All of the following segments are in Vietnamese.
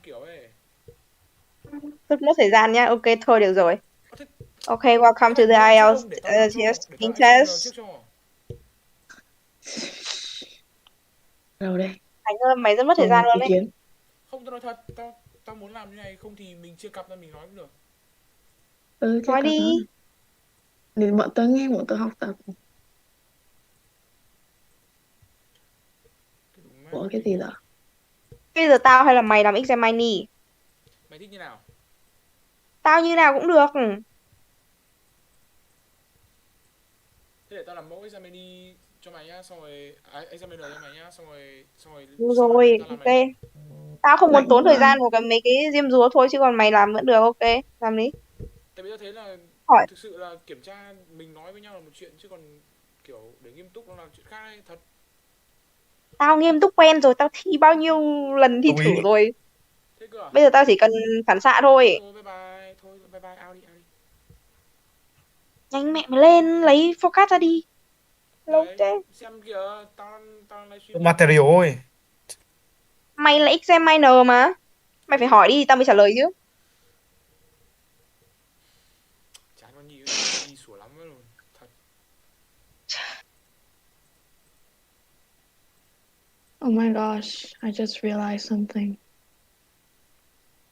kiểu ấy. Tôi mất thời gian nhá. Ok, thôi được rồi. Ơ, thế, Ok, welcome thế to mày the muốn làm trước IELTS không? Để tao làm cho, để tao speaking làm examiner trước test. cho. Đâu đây? Mày rất mất thời gian Không luôn ý đấy. kiến. Không, tao nói thật, tao muốn làm như này, không thì mình chia cặp ra mình nói cũng được. Ừ, chứ Nói cần nói. đi. Để bọn tớ nghe, bọn tớ học tập. Cái đúng mát Ủa cái kinh gì đấy. đó? Bây giờ tao hay là mày làm exam mini? Mày thích như nào? Tao như nào cũng được. Thế để tao làm mẫu examiner cho mày nhá, xong rồi examiner cho mày nhá, xong rồi Được sau này rồi, mày tao làm mày ok. luôn. Tao không muốn Rảnh tốn thời quá. gian vào mấy cái diêm dúa thôi, chứ còn mày làm vẫn được, ok. Làm đi. Tại vì tao thấy là Hỏi. thực sự là kiểm tra mình nói với nhau là một chuyện, chứ còn kiểu để nghiêm túc nó là chuyện khác ấy, thật. Tao nghiêm túc quen rồi, tao thi bao nhiêu lần thi Đồng thử ý. rồi. Thế cơ à? Bây giờ tao chỉ cần phản xạ thôi. Thôi bye bye, thôi bye bye, out đi, out đi. Nhanh mẹ mày lên, lấy focus ra đi. Lâu Đấy, thế. xem kìa, tao livestream này. Material ơi. Mày là exam minor mà. Mày phải Ừ, hỏi đi, tao mới trả lời chứ. chán con Nhi, con Nhi sủa lắm luôn, thật. Oh my gosh, I just realized something.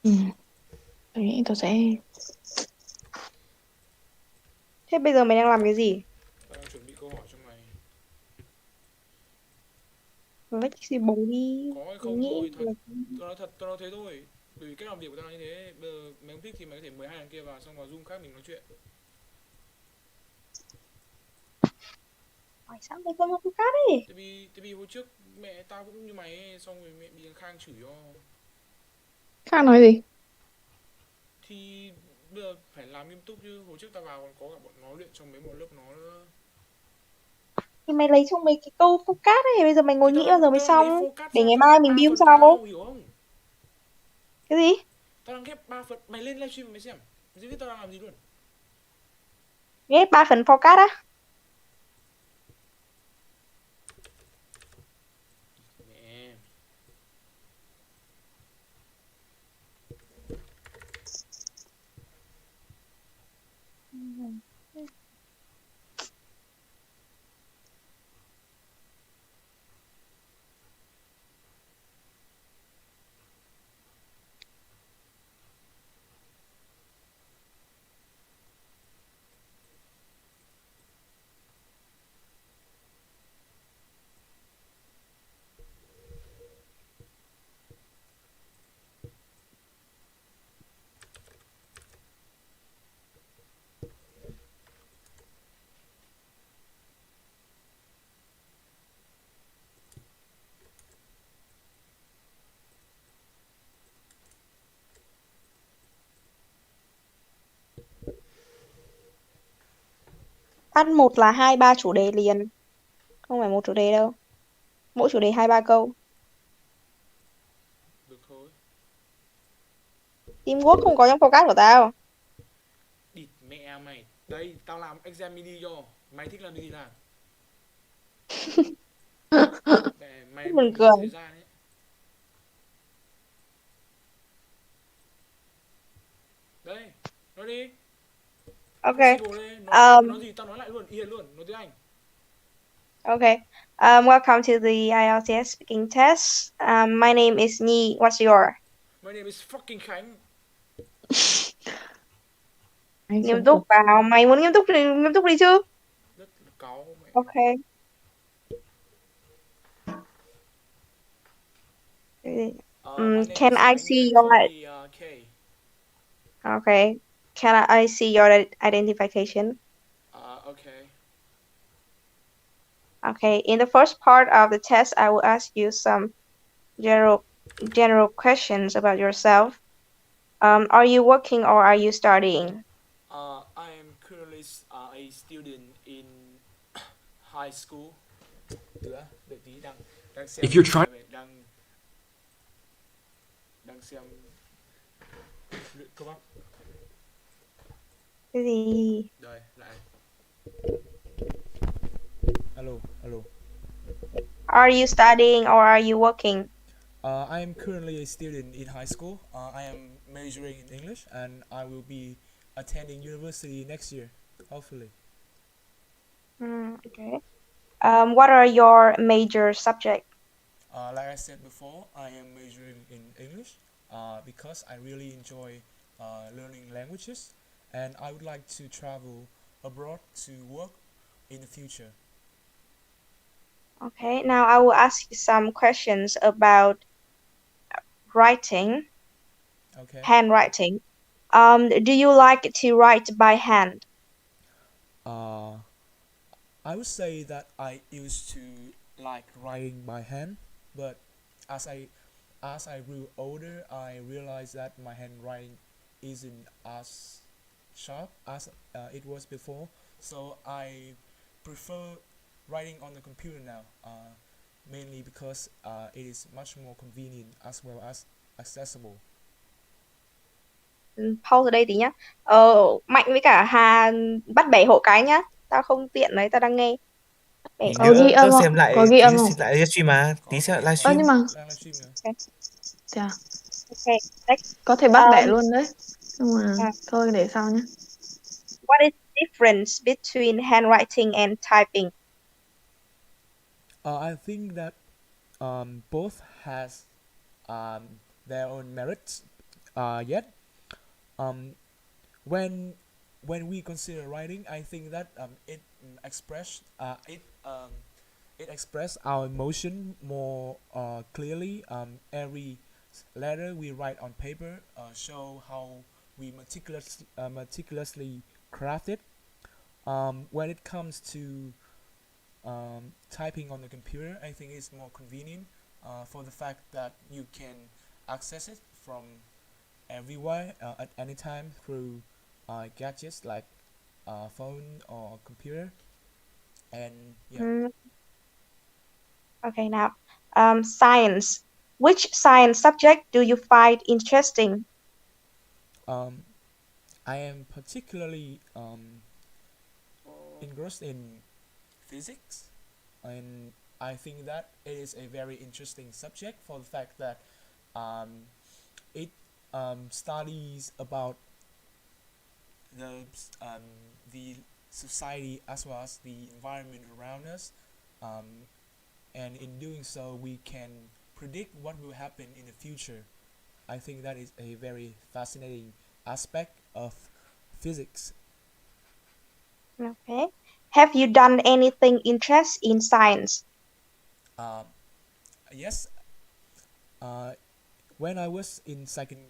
Ừ, tôi nghĩ tôi sẽ... Thế bây giờ mày đang làm cái gì? Tao đang chuẩn bị câu hỏi cho mày. Flexible đi. Có hay không Nghĩ thôi, thật. là... Tao nói thật, tao nói thế thôi. Bởi vì cách làm việc của tao là như thế. Bây giờ mày không thích thì mày có thể mời hai thằng kia vào, xong vào Zoom khác mình nói chuyện. Hỏi sao mày không có focus ấy? Tại vì hồi trước mẹ tao cũng như mày ấy, xong rồi mẹ bị thằng Khang chửi cho. Khác nói gì? Thì bây giờ phải làm nghiêm túc chứ. Hồi trước tao vào còn có cả bọn nó luyện trong mấy bộ lớp nó nữa. Thì mày lấy cho mấy cái câu focus ấy. Bây giờ mày ngồi Thì nghĩ bao giờ mới tao đang xong. lấy focus Để ra, ngày tao mai ghép mình 3 build phần sau. vào, hiểu không? Cái gì? Tao đang ghép 3 phần. Mày lên livestream mày xem. Mày sẽ biết tao đang làm gì luôn. Ghép 3 phần focus á? Mẹ. Bắt một là 2-3 chủ đề liền. Không phải một chủ đề đâu. Mỗi chủ đề 2-3 câu. Được thôi. Teamwork không có trong focus của tao. Địt mẹ mày. Đây, tao làm exam mini cho. Mày thích làm gì làm. Mày Buồn bị cười. mất thời gian ấy. Đây, nói đi. Ok. Fashionable đây, nói đi, mày Um, nói gì tao nói lại luôn, yên luôn, nói tiếng Anh. okay. Welcome to the IELTS speaking test. My name is Nhi. What's your? My name is fucking Khánh. Anh Nghiêm sống túc cực. vào. Mày muốn nghiêm túc thì nghiêm túc đi chứ. Rất là cáu mẹ. Okay. My name Can is I Khánh see with your... 3 K. Okay. Can I see your identification? Okay. Okay. In the first part of the test, I will ask you some general general questions about yourself. Are you working or are you studying? I am currently a student in high school. Đợi tí, đang xem If you're trying đang xem luyện cơ bắp. Cái gì? Đây, lại. Alo. Are you studying or are you working? I am currently a student in high school. I am majoring in English, and I will be attending university next year, hopefully. Okay. What are your major subjects? Like I said before, I am majoring in English because I really enjoy learning languages, and I would like to travel abroad to work in the future. Okay, now I will ask you some questions about writing, Okay. handwriting. Do you like to write by hand? Uh, I would say that I used to like writing by hand, but as I as I grew older, I realized that my handwriting isn't as sharp as it was before. So I prefer writing on the computer now, mainly because it is much more convenient as well as accessible. Pause ở đây tí nhá. Mạnh với cả Hà bắt bẻ hộ cái nhá. Tao không tiện đấy, tao đang nghe. Bắt bẻ. Tí nữa tớ xem Có lại, ghi tí âm nữa không? xem lại livestream mà, tí xem lại livestream. Nhưng mà. Đang livestream nữa. Okay. Thế à? Okay. Next. Có thể bắt bẻ luôn đấy. Nhưng mà thôi để sau nhé. What is the difference between handwriting and typing? I think that both has their own merits. Yet, um, when we consider writing, I think that it express our emotion more clearly. Every letter we write on paper show how we meticulously craft it. When it comes to typing on the computer, I think it's more convenient for the fact that you can access it from everywhere at any time through gadgets like phone or computer. And yeah. Okay, now, science. Which science subject do you find interesting? I am particularly engrossed in physics, and I think that it is a very interesting subject for the fact that it studies about the um, the society as well as the environment around us, and in doing so, we can predict what will happen in the future. I think that is a very fascinating aspect of physics. Okay. Have you done anything interesting in science? Um, yes, uh, when I was in second,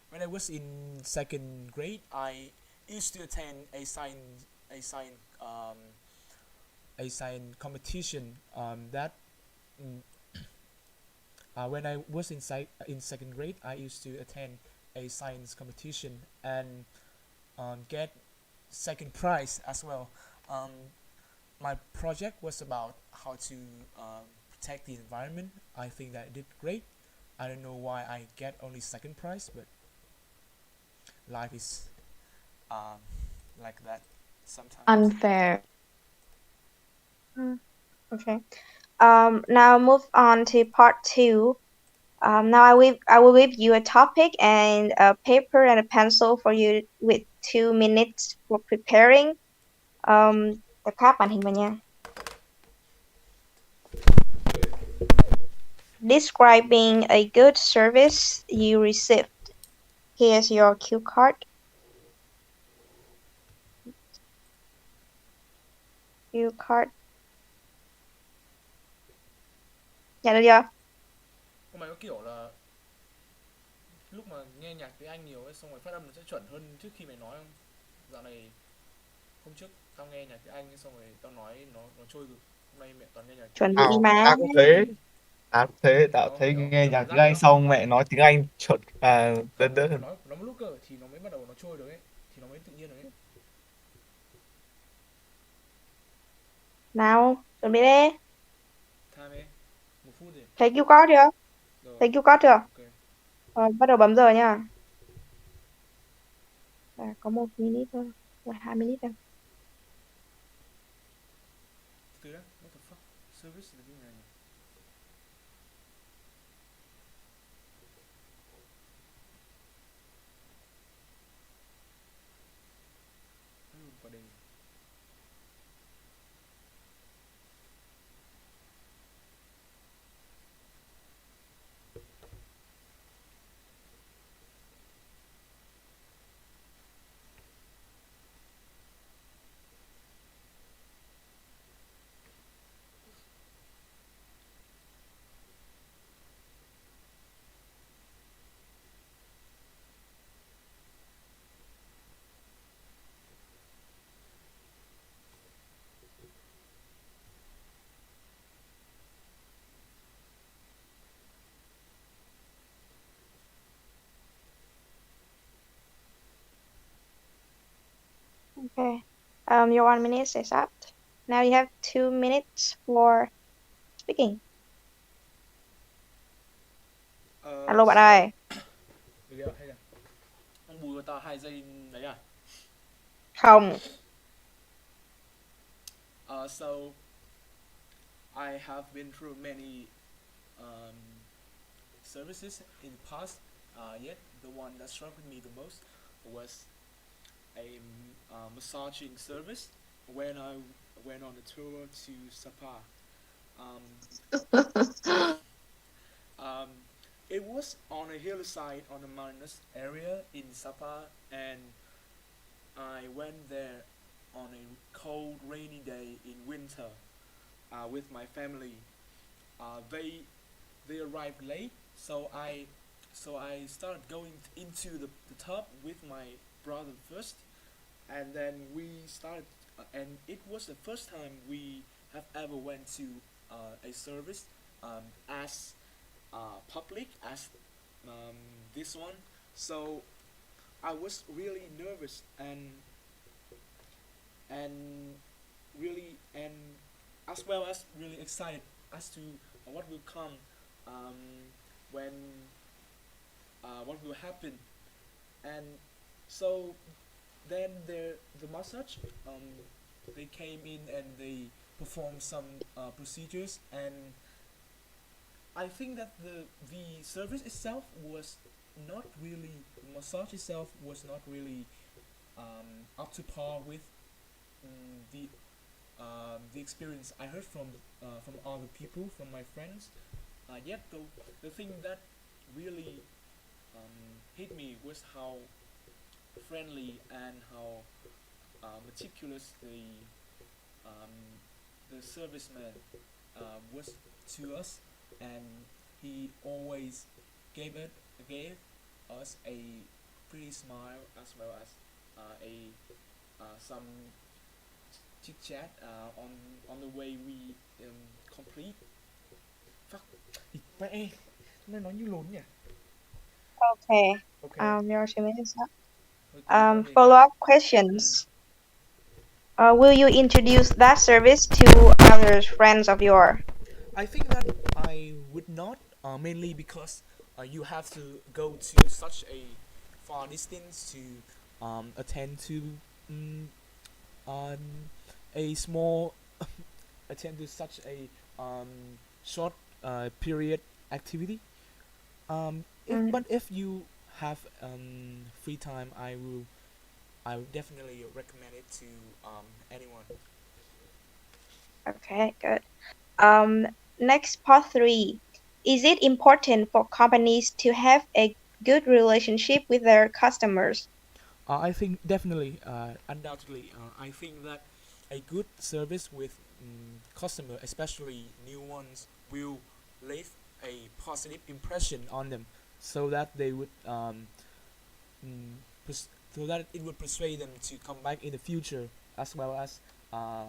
when I was in second grade, I used to attend a science a science competition. That mm, when I was in second grade, I used to attend a science competition and get second prize as well. Um, my project was about how to protect the environment. I think that I did great. I don't know why I get only second prize, but life is um, like that sometimes. Unfair. Okay. Now move on to part 2. Now I will give you a topic and a paper and a pencil for you with 2 minutes for preparing. Tập khác màn hình vào nha. Describing a good service you received. Here's your cue card. Cue card. Nhận được chưa? Mày có kiểu là lúc mà nghe nhạc tiếng Anh nhiều ấy, xong rồi phát âm nó sẽ chuẩn hơn trước khi mày nói không? Dạo này hôm trước tao nghe nhạc tiếng Anh ấy, xong rồi tao nói nó trôi cực. Hôm nay mẹ toàn nghe nhạc Chuẩn tiếng bị Anh. mà. Tao cũng thế. Tao Nó thấy kiểu nghe kiểu nhạc cảm tiếng giác Anh nó xong mẹ nói tiếng Anh chuẩn đơn phải đơn. nói một lúc cơ thì nó mới bắt đầu nó trôi được ấy, thì nó mới tự nhiên được ấy. Nào, chuẩn bị đi. Time ấy, 1 phút rồi. Thấy cue card chưa? Rồi. Thấy cue card chưa? Ok. Rồi, bắt đầu bấm giờ nha. Có 1 minute thôi. Rồi 2 minute thôi. Từ đó, what the fuck? Service là cái này. Okay. Your 1 minute is up. Now you have 2 minutes for speaking. Alo bạn So ơi. bây giờ hay là ông Bùi của tao 2 giây đấy à? Không. So I have been through many um, services in the past. Yet the one that struck with me the most was a massaging service when I went on a tour to Sapa. Um, um, it was on a hillside on a mountainous area in Sapa, and I went there on a cold, rainy day in winter with my family. They arrived late, so I started going into the tub with my brother first, and then we started, and it was the first time we have ever went to a service as public as um, this one. So I was really nervous and and as well as really excited as to what will come um, when what will happen. And so then the massage, they came in and they performed some procedures, and I think that the service itself was not really, the massage itself was not really up to par with the experience I heard from other people, from my friends. Yet the thing that really hit me was how friendly and how meticulous um, the serviceman was to us, and he always gave us a pretty smile, as well as a some chit chat on the way we complete. Fuck. Mẹ, nó nói như lốn nhỉ? Okay. Okay. Your 2 minutes up. Thôi tí nữa thì Follow-up ừ. questions. Will you introduce that service to other friends of yours? I think that I would not, mainly because you have to go to such a far distance to attend to um, um, a small attend to such a short period activity. If Mm, but if you have free time, I would definitely recommend it to anyone. okay, good. Um, Next, part 3. Is it important for companies to have a good relationship with their customers? I think definitely, undoubtedly, I think that a good service with customer, especially new ones, will leave a positive impression on them, so that they would mm, so that it would persuade them to come back in the future, as well as uh,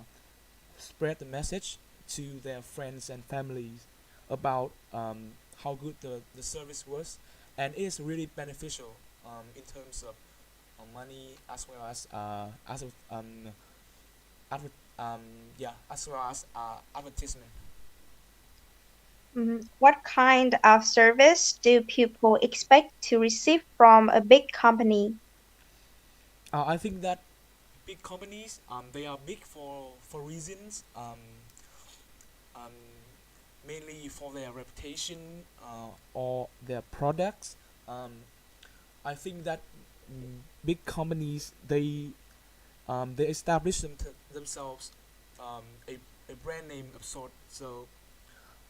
spread the message to their friends and families about how good the service was, and it is really beneficial in terms of money, as well as adver- um, yeah, as well as advertisement. What kind of service do people expect to receive from a big company? I think that big companies, they are big for reasons, um, mainly for their reputation or their products. Um, I think that big companies, they establish themselves a brand name of sort. So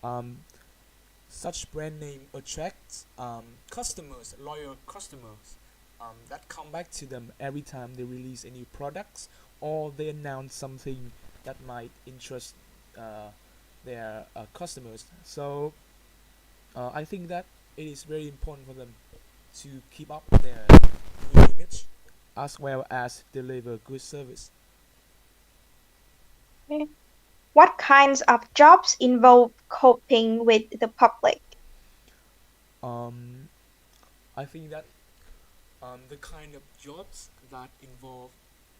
um, such brand name attracts customers, loyal customers, that come back to them every time they release a new products, or they announce something that might interest uh, their customers. So I think that it is very important for them to keep up their good image, as well as deliver good service. Okay. What kinds of jobs involve coping with the public? Um, I think that the kind of jobs that involve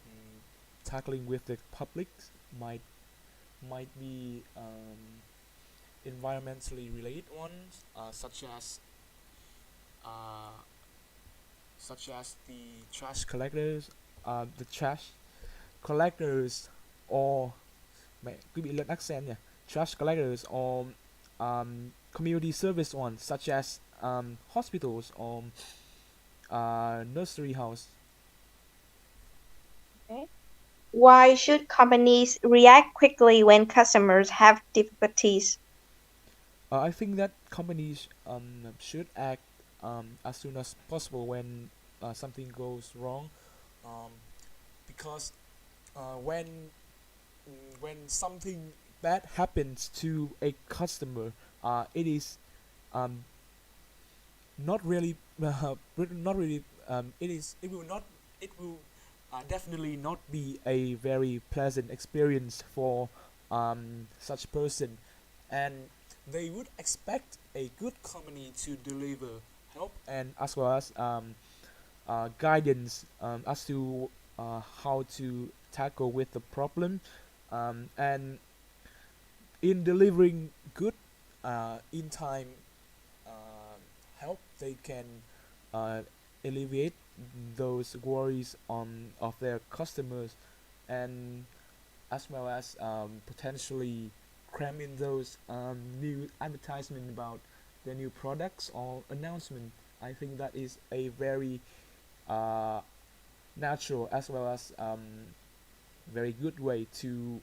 mm, tackling with the public might be environmentally related ones, uh, such as the trash collectors, the trash collectors, or mẹ cứ bị lẫn accent nhỉ, trash collectors, or community service ones such as hospitals or nursery house. Okay. Why should companies react quickly when customers have difficulties? I think that companies should act as soon as possible when something goes wrong, um, because when something bad happens to a customer, it is um, not really not really it will not it will definitely not be a very pleasant experience for such person, and they would expect a good company to deliver help and as well as guidance as to how to tackle with the problem, and in delivering good in time help, they can uh, alleviate those worries of their customers, and as well as potentially cram in those new advertisement about the new products or announcement. I think that is a very uh, natural as well as very good way to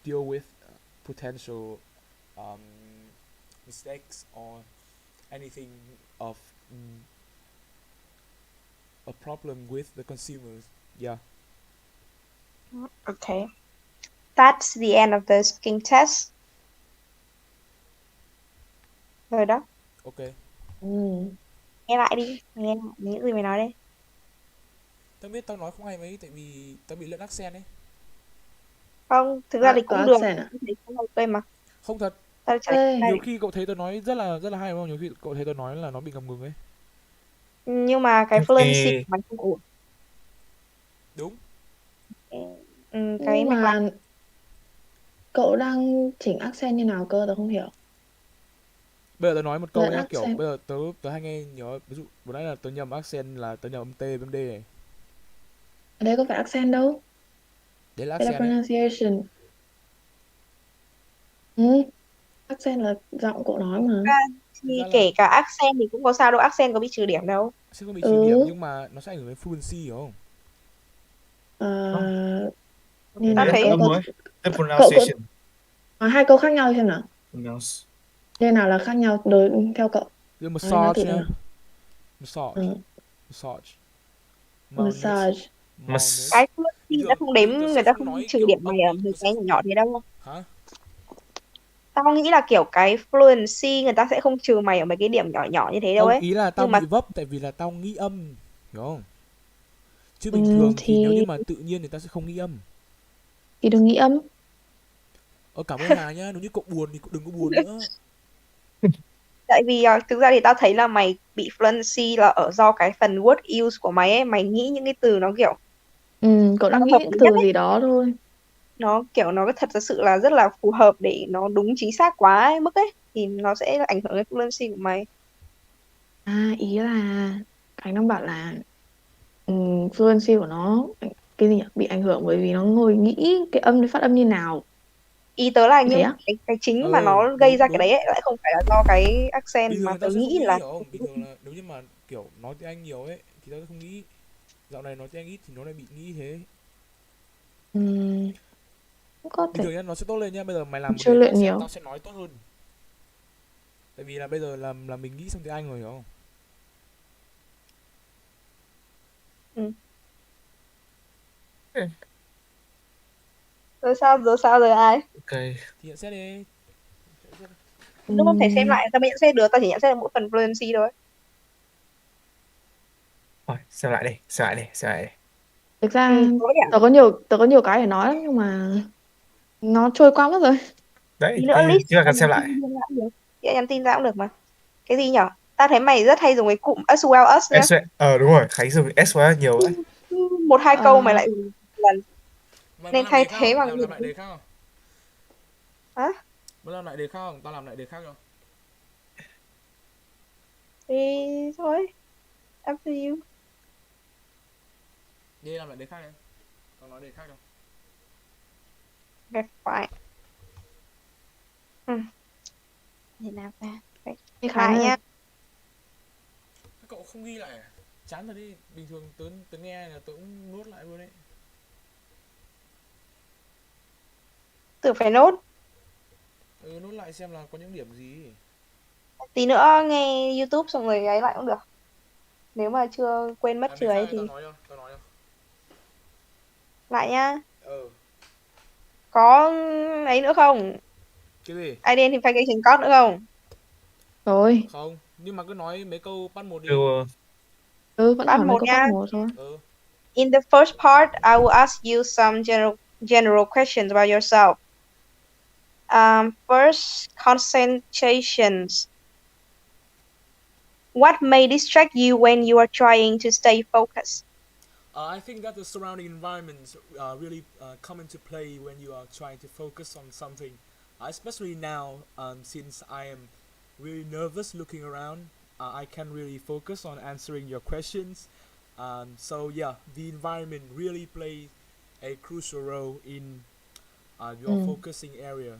deal with potential um, mistakes or anything of a problem with the consumers. Yeah. Okay. That's the end of the speaking test. Rồi đó. Ok. Nghe lại đi. Nghe lại những gì mày nói đây. Tao biết tao nói không hay mấy tại vì tao bị lẫn accent ấy. Không, thực ra thì Có cũng được. accent à? Thì cũng ok mà. Không thật. Tao trả lời Ê, Nhiều khi cậu thấy tao nói rất là hay đúng không? Nhiều khi cậu thấy tao nói là nó bị ngập ngừng ấy. Nhưng mà cái fluency của mày không ổn. Đúng. Cái nhưng mạch lạc. mà cậu đang chỉnh accent như nào cơ, tớ không hiểu. Bây giờ tớ nói một câu Lẫn nhá, kiểu accent. bây giờ tớ hay nghe nhớ, ví dụ vừa nãy là tớ nhầm accent là tớ nhầm âm T với âm D này. Ở đây có phải accent đâu. Đấy là Đây là accent ấy. pronunciation. Accent là giọng cậu nói mà. Thực Thì ra là kể cả accent thì cũng có sao đâu, accent có bị trừ điểm đâu. sẽ không bị trừ điểm nhưng mà nó sẽ ảnh hưởng đến fluency hiểu không? Nên Tao là thấy cậu The cậu pronunciation. nói hai câu khác nhau xem nào. Pronounce. Nên nào là khác nhau đối theo cậu. Như Nói massage thử nhá. nào. Massage. Massage. Massage. Cái fluency đã không đếm, tớ người sẽ ta không không nói trừ kiểu điểm âm mày ở ý, mấy tớ sẽ cái không nhỏ thế đâu. Hả? Tao nghĩ là kiểu cái fluency người ta sẽ không trừ mày ở mấy cái điểm nhỏ nhỏ như thế đâu Không, ấy. ý là tao Nhưng mà bị vấp tại vì là tao nghĩ âm, hiểu không? Chứ bình thường thì nếu như mà tự nhiên thì ta sẽ không nghĩ âm. Thì đừng nghĩ âm. Cảm ơn Hà nhá, nếu như cậu buồn thì cậu đừng có buồn nữa. tại vì thực ra thì tao thấy là mày bị fluency là ở do cái phần word use của mày ấy, mày nghĩ những cái từ nó kiểu Cậu đang nó nghĩ hợp những lý từ nhất ấy. gì đó thôi. Nó kiểu nó thật sự là rất là phù hợp để nó đúng chính xác quá ấy, mức ấy thì nó sẽ ảnh hưởng đến fluency của mày. Ý là Khánh đang bảo là fluency của nó cái gì nhỉ? Bị ảnh hưởng bởi vì nó ngồi nghĩ cái âm phát âm như nào. Ý tớ là Như thế nhưng á? cái chính mà nó gây ra cái đấy ấy, lại không phải là do cái accent Bình mà thường tớ tao sẽ không nghĩ nghĩ là hiểu không? Bình thường là nếu như mà kiểu nói tiếng Anh nhiều ấy thì tao sẽ không nghĩ. Dạo này nói tiếng Anh ít thì nó lại bị nghĩ thế. Cũng có Bình thể. thường nhá, nó sẽ tốt lên nhá. Bây giờ mày làm một Chưa đề luyện tao nhiều. tao sẽ nói tốt hơn. Tại vì là bây giờ là mình nghĩ sang tiếng Anh rồi hiểu không? Rồi sao rồi ai? Ok. Thì nhận xét đi. Đúng không thể xem lại, tao mới nhận xét được, tao chỉ nhận xét được mỗi phần fluency thôi. Rồi, xem lại đi, xem lại đi, xem lại đi. Thực ra Có điểm. tớ có nhiều cái để nói lắm nhưng mà nó trôi qua mất rồi. Đấy, Tí nữa list chúng ta cần xem nhắn lại. tin ra cũng được. Chị nhắn tin ra cũng được mà. Cái gì nhở? Ta thấy mày rất hay dùng cái cụm as well as nhá. Đúng rồi, Khánh dùng S quá nhiều ấy. Một hai câu mày lại dùng một lần. Mày muốn Nên làm thay đề khác thế không? bằng Làm lại gì? đề khác không? Hả? Muốn làm lại đề khác không? Tao làm lại đề khác không? Thì thôi, up to you. Đi làm lại đề khác đi. Tao nói đề khác đâu. Okay, fine. Thế nào ta? Phải Ê Khánh lại ơi, nha. Các cậu không ghi lại à? Chán rồi đi. Bình thường tớ nghe là tớ cũng nốt lại luôn đấy. Tự phải nốt. Nốt lại xem là có những điểm gì. Tí nữa nghe YouTube xong rồi ấy lại cũng được. Nếu mà chưa quên mất Làm đề chưa khác ấy đi, thì tao nói cho. lại nha. Ờ. Có ấy nữa không? Cái gì? Identification code nữa không? rồi. Không, nhưng mà cứ nói mấy câu bắt một đi. Chưa. Vẫn Part hỏi mấy 1 câu nha. bắt một thôi. In the first part, I will ask you some general questions about yourself. First, concentrations. What may distract you when you are trying to stay focused? I think that the surrounding environments really come into play when you are trying to focus on something. Especially now, since I am really nervous looking around, I can really focus on answering your questions. So yeah, the environment really plays a crucial role in your Ừ, focusing area.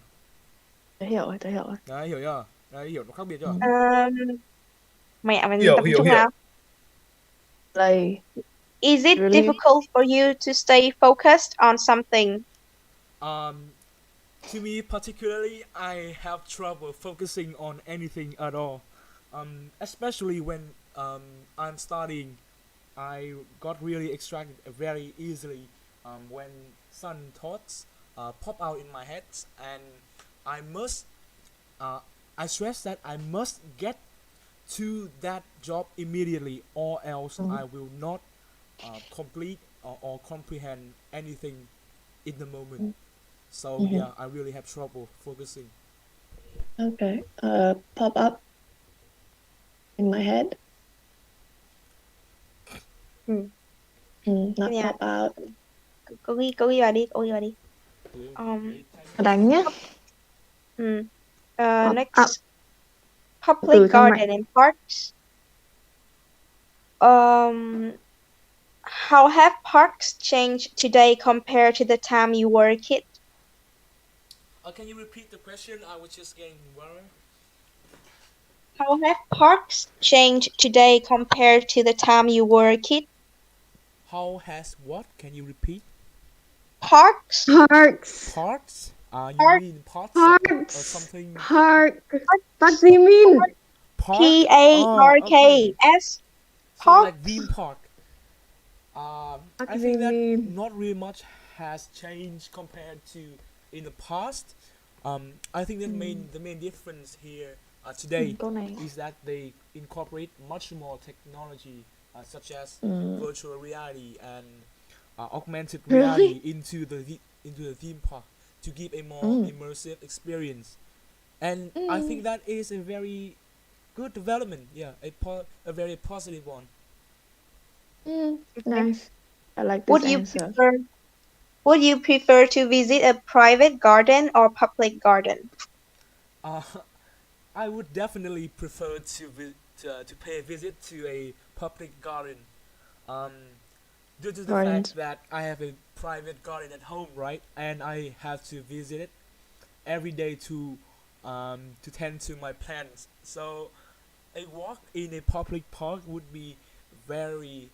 tớ hiểu rồi, tớ hiểu rồi. Đấy, hiểu chưa? Đấy, hiểu nó khác biệt chưa? Ừ. Mẹ mình Hiểu tập hiểu trung hiểu. nào. Play, Is it really? difficult for you to stay focused on something? To me particularly, I have trouble focusing on anything at all. Especially when I'm studying, I got really extracted very easily when some thoughts pop out in my head, and I must, I stress that I must get to that job immediately, or else Ừ. I will not complete or comprehend anything in the moment. Ừ. So yeah, I really have trouble focusing. Okay. Pop up in my head. Not Yeah. pop out. Cô ghi vào đi. Đánh nhá. Pop up. Next, Từ public cho mạnh. garden and parks. How have parks changed today compared to the time you were a kid? Can you repeat the question? I was just getting worried. How have parks changed today compared to the time you were a kid? How has what? Can you repeat? Parks? Parks. Parts? You Park. mean pots or Parks. something? Park. What do you mean? Park? Okay. PARKS. So like Parks. theme park. What I do think you that mean? not really much has changed compared to in the past. I think that the main difference here today Câu này. is that they incorporate much more technology such as virtual reality and augmented reality into the theme park to give a more immersive experience. And I think that is a very good development. Yeah, a very positive one. Nice. I like this answer. Would you prefer to visit a private garden or public garden? I would definitely prefer to pay a visit to a public garden. Due to the Gardens. fact that I have a private garden at home, right, and I have to visit it every day to tend to my plants. So a walk in a public park would be very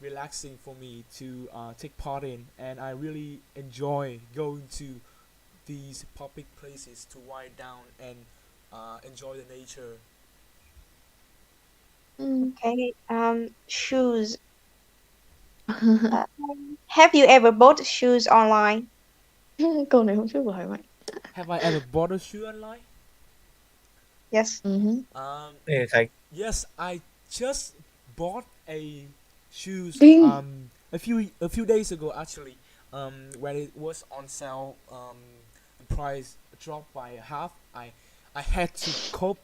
relaxing for me to take part in, and I really enjoy going to these public places to wind down and enjoy the nature. Okay. Shoes. Have you ever bought shoes online? Câu này hôm trước vừa hỏi Mạnh. Have I ever bought a shoe online? Yes. Thầy Yes, I just bought a shoes Kinh. a few days ago actually. When it was on sale, the price dropped by half. I had to cope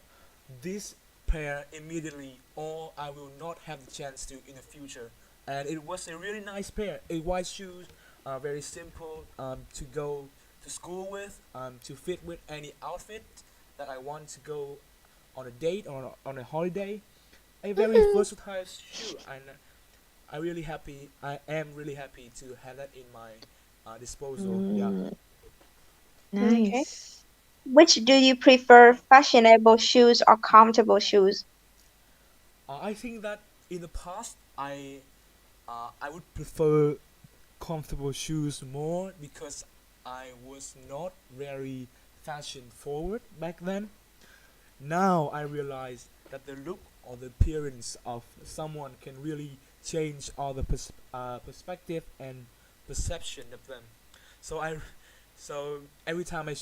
this pair immediately, or I will not have the chance to in the future. And it was a really nice pair, a white shoes, very simple to go to school with, to fit with any outfit that I want to go on a date or on a holiday. A very versatile shoe, and I am really happy to have that in my disposal. Yeah. Okay. Nice. Which do you prefer, fashionable shoes or comfortable shoes? I think that in the past I would prefer comfortable shoes more because I was not very fashion forward back then. Now I realize that the look or the appearance of someone can really change all the perspective and perception of them. So so every time I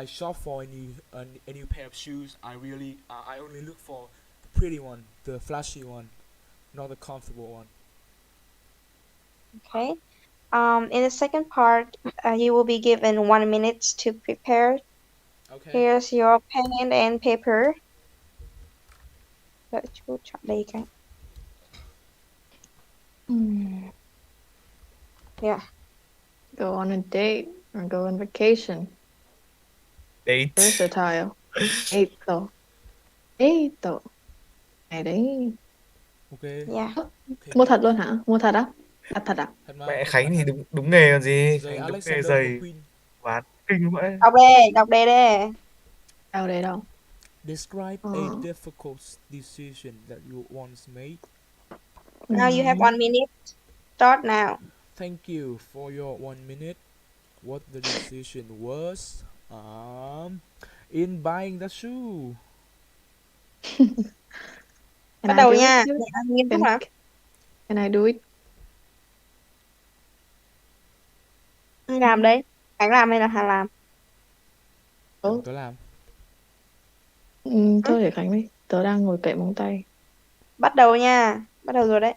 shop for a new pair of shoes, I only look for the pretty one, the flashy one, not the comfortable one. Okay. In the second part, you will be given 1 minute to prepare. Okay. Here's your pen and paper. Đợi chú chọn đây cái. Yeah. Go on a date or go on vacation. Date. Versatile. Date. Date. Này đấy. Ok. Yeah. Okay, Mua thật luôn hả? Mua thật á? Đặt thật à? thật mà. Mẹ Khánh thì đúng nghề còn gì. Giày Khánh đúng nghề Alexander giày McQueen. bán kinh vậy. Đọc đề đi. Đâu đấy đâu. Describe a difficult decision that you once made. Now you have 1 minute. Start now. Thank you for your 1 minute. What the decision was in buying the shoe. Bắt đầu nha. Nghiêm túc hả? Can I do it? Làm đấy. Khánh làm hay là Hà làm? Tớ làm. Thôi để Khánh đi. Tớ đang ngồi cậy móng tay. Bắt đầu nha. Bắt đầu rồi đấy.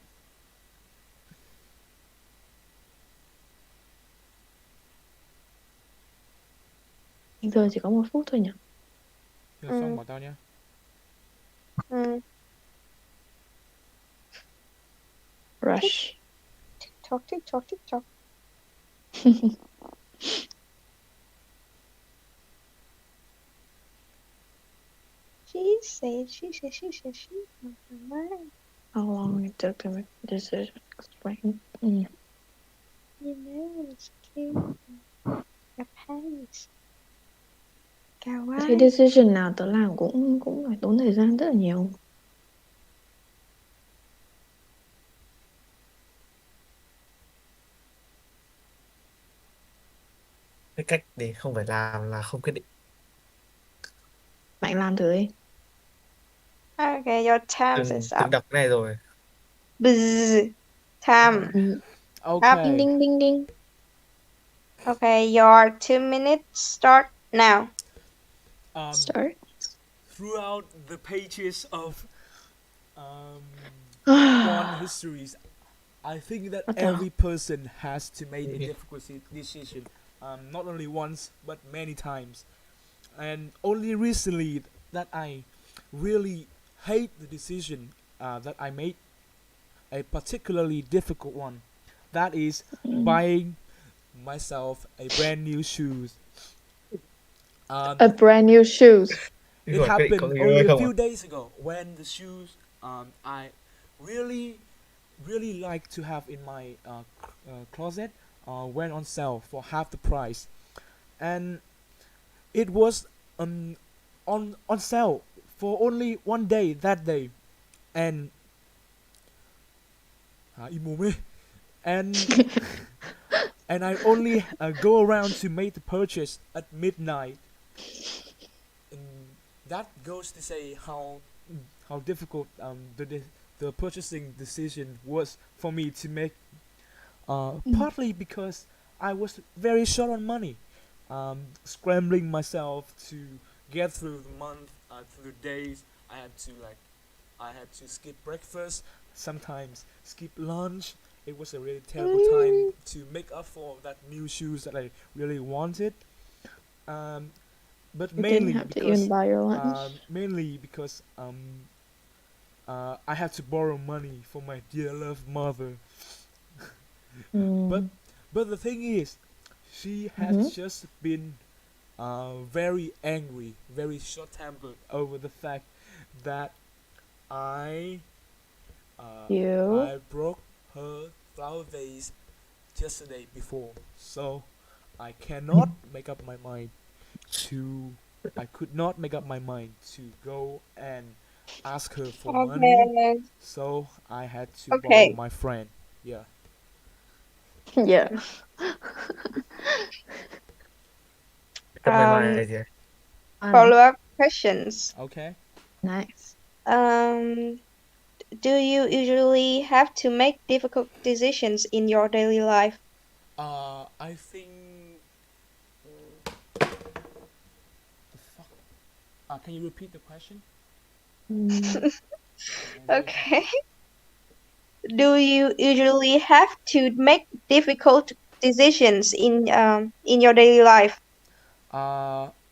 Giờ chỉ có 1 phút thôi nhỉ? Xong bảo tao nhá. Rush. TikTok. She said. How long it took to make the decision? Explain. You know, it's cute. A pace. Cái decision nào tớ làm cũng phải tốn thời gian rất là nhiều. Cái cách để không phải làm là không quyết định. Mạnh làm thử đi. Okay, your time is Từng up. đọc cái này rồi. Bzz. Time. Okay. Ding ding ding. Okay, your 2 minutes start now. Start. Throughout the pages of porn histories, I think that every person has to make a difficult decision, not only once but many times. And only recently that I really hate the decision that I made, a particularly difficult one. That is buying myself a brand new shoes. A brand new shoes. It happened only a few days ago when the shoes I really like to have in my closet went on sale for half the price, and it was on sale for only 1 day that day, and and and I only go around to make the purchase at midnight. And that goes to say how difficult the purchasing decision was for me to make. Partly because I was very short on money, scrambling myself to get through the month, through the days. I had to skip breakfast, sometimes skip lunch. It was a really terrible time to make up for that new shoes that I really wanted. But You mainly didn't have to because even buy your lunch. I had to borrow money from my dear loved mother. but Ừm, but the thing is, she has hứm, just been very angry, very short-tempered over the fact that I hiểu. I broke her flower vase yesterday before, so I cannot make up my mind to I could not make up my mind to go and ask her for money, Okay. so I had to borrow Okay. my friend. Yeah. Yeah. Cặp mày Um, mày gì? Fun. Follow-up questions. Okay. Nice. Um, do you usually have to make difficult decisions in your daily life? I think. The fuck. Can you repeat the question? Ừm, I didn't catch. Okay. Do you usually have to make difficult decisions in your daily life?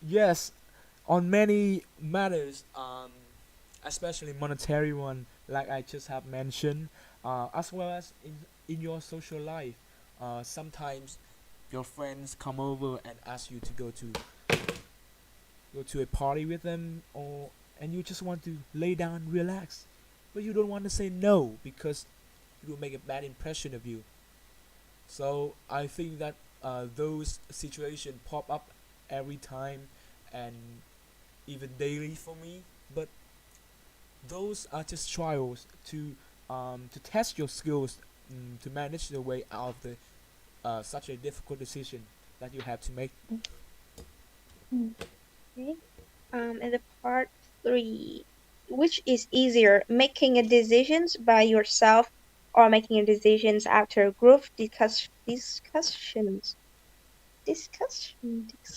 Yes, on many matters, especially monetary one, like I just have mentioned, as well as in your social life. Sometimes your friends come over and ask you to go to a party with them, or and you just want to lay down and relax, but you don't want to say no because it will make a bad impression of you. So I think that those situations pop up every time and even daily for me. But those are just trials to test your skills, to manage the way out of the such a difficult decision that you have to make. ừm, Okay. In the part three, which is easier, making a decisions by yourself or making a decisions after group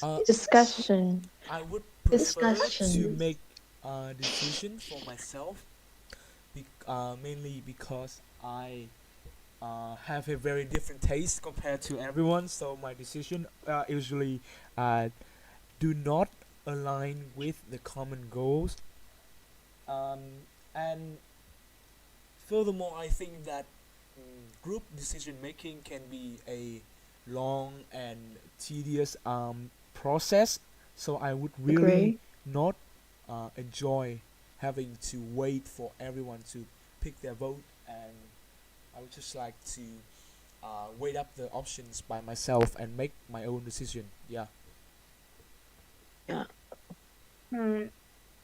Uh, discussion. discussion, I would prefer to discussion. make a decision for myself, mainly because I have a very different taste compared to everyone. So my decision usually uh, do not align with the common goals. And furthermore, I think that group decision making can be a long and tedious process. So I would really Agree. not enjoy having to wait for everyone to pick their vote, and I would just like to weigh up the options by myself and make my own decision. Yeah. Yeah. Hmm.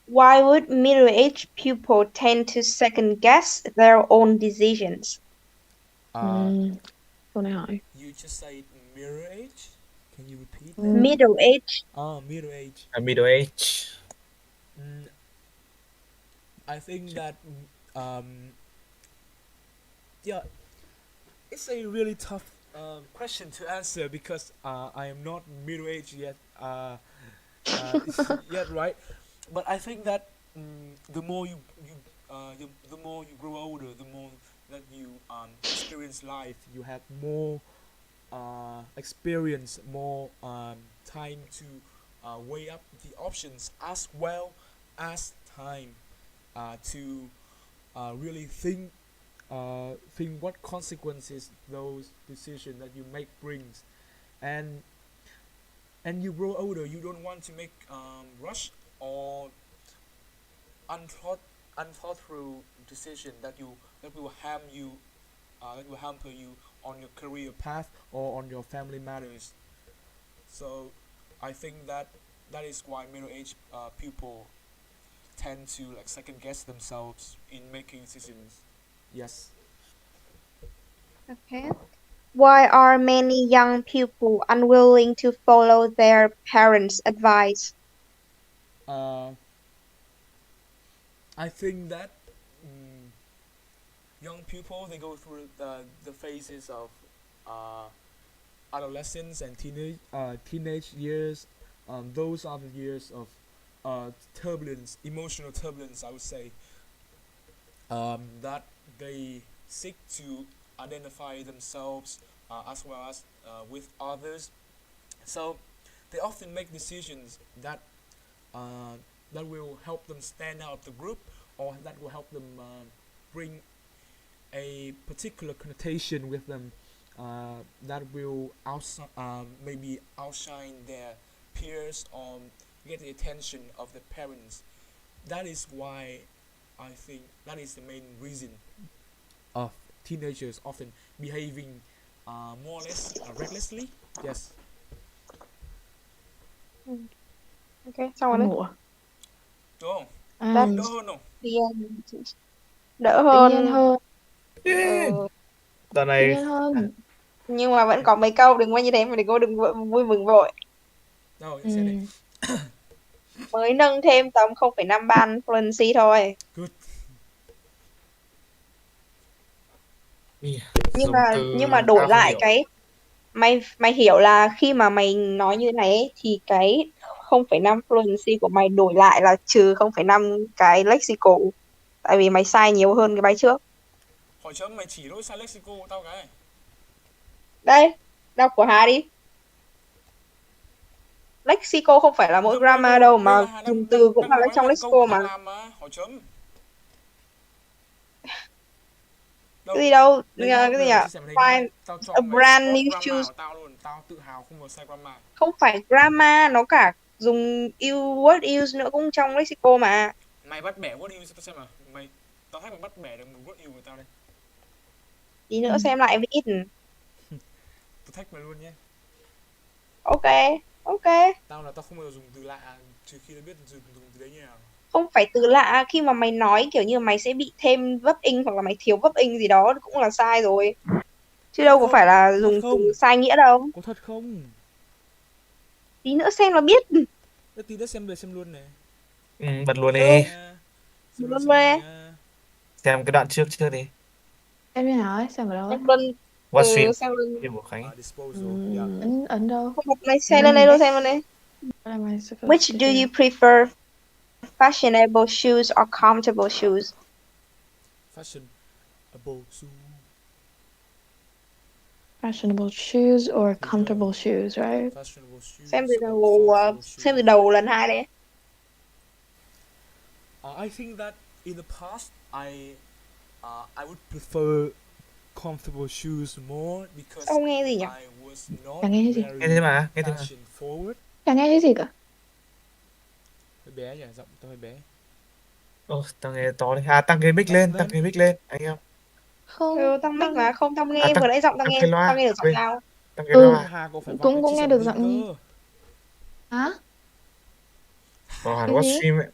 Why would middle-aged people tend to second guess their own decisions? Uh, Ừm, câu này hỏi. you just said mirror age. Can you repeat that? Ừm, Middle-aged. Middle age. Middle age. Mm, I think that yeah, it's a really tough question to answer because I am not middle age yet. Yet, right? But I think that the more the more you grow older, the more that you experience life, you have more experience, more time to weigh up the options as well as time to really think what consequences those decisions that you make brings, and you grow older, you don't want to make rush or unthought unthought through decision that will harm you, that will hamper you on your career path or on your family matters. So I think that that is why middle-aged people tend to like second guess themselves in making decisions. Yes. Okay. Why are many young people unwilling to follow their parents' advice? Uh, I think that mm, young people they go through the phases of uh, adolescence and teenage years. Those are the years of turbulence, emotional turbulence. I would say that they seek to identify themselves as well as with others. So they often make decisions uh, that will help them stand out of the group, or that will help them bring a particular connotation with them that will maybe outshine their peers or get the attention of the parents. That is why I think that is the main reason of teenagers often behaving more or less recklessly. Yes. Ok, xong rồi Con đấy. ngủ à? Đúng không? À, Đỡ hơn không? Đỡ tự hơn. nhiên hơn, Ừ, Dạo tự này nhiên hơn. nhưng mà vẫn có mấy câu đừng có như thế mà đừng có vui mừng vội. Đâu, Ừ. xem đây. Mới nâng thêm tầm 0,5 ban fluency thôi. Good. Nhưng dùng mà từ đổi tao không lại hiểu. cái mày hiểu là khi mà mày nói như này ấy, thì cái 0,5 fluency của mày đổi lại là trừ 0,5 cái lexical. Tại vì mày sai nhiều hơn cái bài trước. Hỏi chấm mày chỉ lỗi sai lexico của tao cái. Đây, đọc của Hà đi. Lexico không phải là mỗi grammar đâu mà Đây là dùng từ cũng là nói trong lại câu lexico của mà. tao làm mà. Hỏi chấm. Cái gì đâu, Đây nhá, cái bây gì giờ mày nhỉ? chia sẻ màn hình nhá. Find Tao cho a mày brand spot new grammar shoes. của tao luôn. Tao tự hào không có sai grammar. Không phải grammar, nó cả dùng word use nữa cũng trong lexico mà. Mày bắt bẻ word use tao xem nào. Tao thấy mày bắt bẻ được một word use của tao đây. Tí nữa xem lại viết. Tao thách mày luôn nhé. Ok. Tao tao không bao giờ dùng từ lạ trừ khi tao biết dùng từ đấy như nào. Không phải từ lạ, khi mà mày nói kiểu như mày sẽ bị thêm vấp inh hoặc là mày thiếu vấp inh gì đó cũng là sai rồi. Chứ đâu có phải là dùng từ sai nghĩa đâu. Có thật không? Tí nữa xem là biết. Tí nữa xem luôn này. Bật luôn đi. Xem Luôn này về. nha. Xem cái đoạn trước trước đi. Em như nào ấy, xem ở đâu ấy? Xem luôn. Watch stream. Xem luôn. Phim của Khánh. Disposal. Yeah. Ấn đâu? Không, mày xem lên đây luôn, xem lên đây. Which do you prefer? Fashionable shoes or comfortable shoes? Fashionable shoe. Fashionable shoes or comfortable shoes, right? Fashionable shoes. Xem từ đầu lần 2 đấy. I think that in the past I would prefer comfortable shoes more because Ông nghe gì nhỉ? I was not Chẳng nghe cái gì. very Nghe thế mà. fashion forward. Chẳng nghe cái gì cả. Hơi bé nhỉ, giọng tao hơi bé. Tao nghe to đi. Tăng cái mic lên, anh em. Không. Tăng mic mà, không tao nghe vừa nãy giọng tao nghe được giọng tao. Tăng cái loa. Hà có phải cũng nghe được giọng nghe. Hả? Vào hẳn Cái watch gì? stream ấy.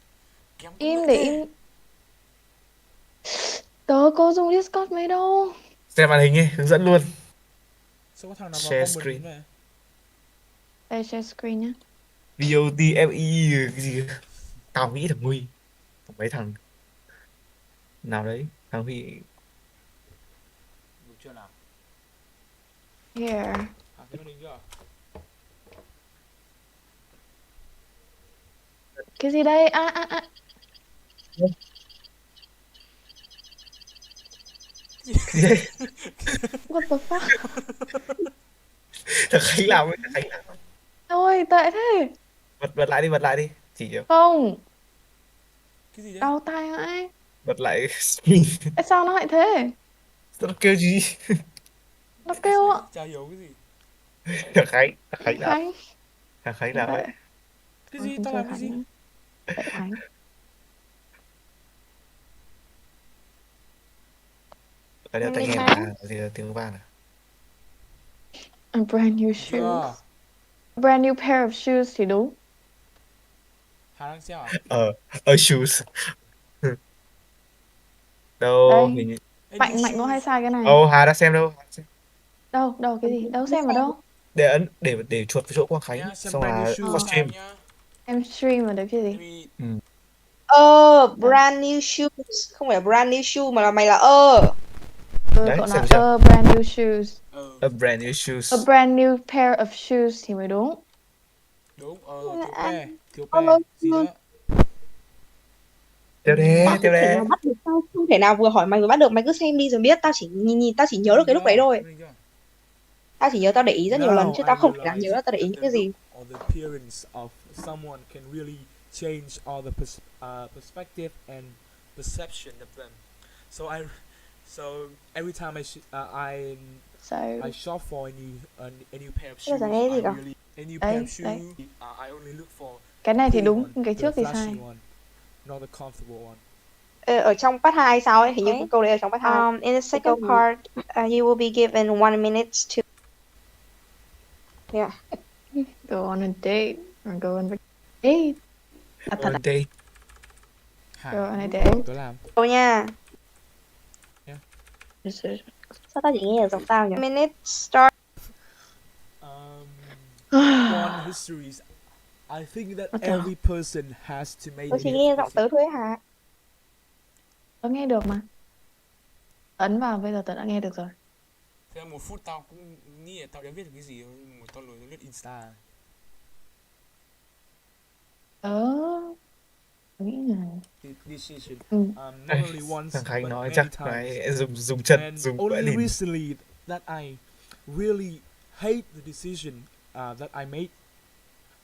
Im để im. Tớ có dùng Discord mấy đâu. Xem màn hình ấy, hướng dẫn luôn. Sao có thằng nào vào Share comment screen. này? Đây, share screen nhá. VOTFE cái gì? Tao nghĩ thằng Huy. Mấy thằng nào đấy, thằng Huy. Được chưa nào? Here. Cái màn hình chưa? Cái gì đây? Cái gì đấy? What the fuck? Thằng Khánh làm ấy, Ôi, tệ thế. Bật lại đi. Chỉ cho. Không. Cái gì đấy? Đau tai hãi. Bật lại screen. Tại sao nó lại thế? Sao nó kêu gì? Nó kêu ạ. Chả hiểu cái gì. Thằng Khánh làm. Khánh. Thằng Khánh làm ấy. Cái gì? Tao làm cái gì? Tệ Khánh. Ở đây tai nghe mà, gì là tiếng vang à? A brand new shoes. A brand new pair of shoes thì đúng. Hà đang xem à? Shoes. Đâu Đây. hình như. Mạnh có hay sai cái này. Hà đã xem đâu. Đâu cái gì? Đâu xem ở đâu? Để chuột vào chỗ Quang Khánh, xong là stream. Em stream ở đấy cái gì? Brand new shoes, không phải brand new shoe mà là mày là Đấy, cậu nói chưa? a brand new shoes. A brand new shoes. A brand new pair of shoes thì mới đúng. Đúng, thiếu pe. Gì nữa? Tiếp đi. Không thể nào vừa hỏi mày vừa bắt được, mày cứ xem đi rồi biết. Tao chỉ nhìn, tao chỉ nhớ được cái lúc đấy thôi. Tao chỉ nhớ tao để ý rất nhiều lần chứ tao không thể nào nhớ tao để ý những cái gì. Or the appearance of someone can really change all the perspective and perception of them. So So every time Sao? I shop for a new pair of Thế là shoes, chả nghe gì I cả. really a new pair of Đấy, đấy. shoes. I only look for Cái này thì pretty đúng, one, cái the trước thì flashy sai. one, not the comfortable one. Ở trong part 2 sao ấy, hình như Okay. câu đấy ở trong part 2. In the second câu- part, you will be given 1 minute to. Yeah. Go on a date or go on vacation. Thật Ở à? đây Rồi, này Lúc để- nào tớ làm. Câu nha. Yeah. Sao tao chỉ nghe ở giọng tao nhỉ? Minute start. One histories. I think that What the- every person has to make Tôi chỉ it nghe if giọng it- tớ thôi hả? Tớ nghe được mà. Ấn vào, bây giờ tớ đã nghe được rồi. Thế là 1 phút tao cũng nghĩ là tao đã viết được cái gì rồi, một tao lười lướt Insta. Tớ nghĩ là Decision. ừ. Not only once thằng Khánh but nói many chắc times. phải dùng chân And dùng bữa only để recently that I really hate the decision that I made,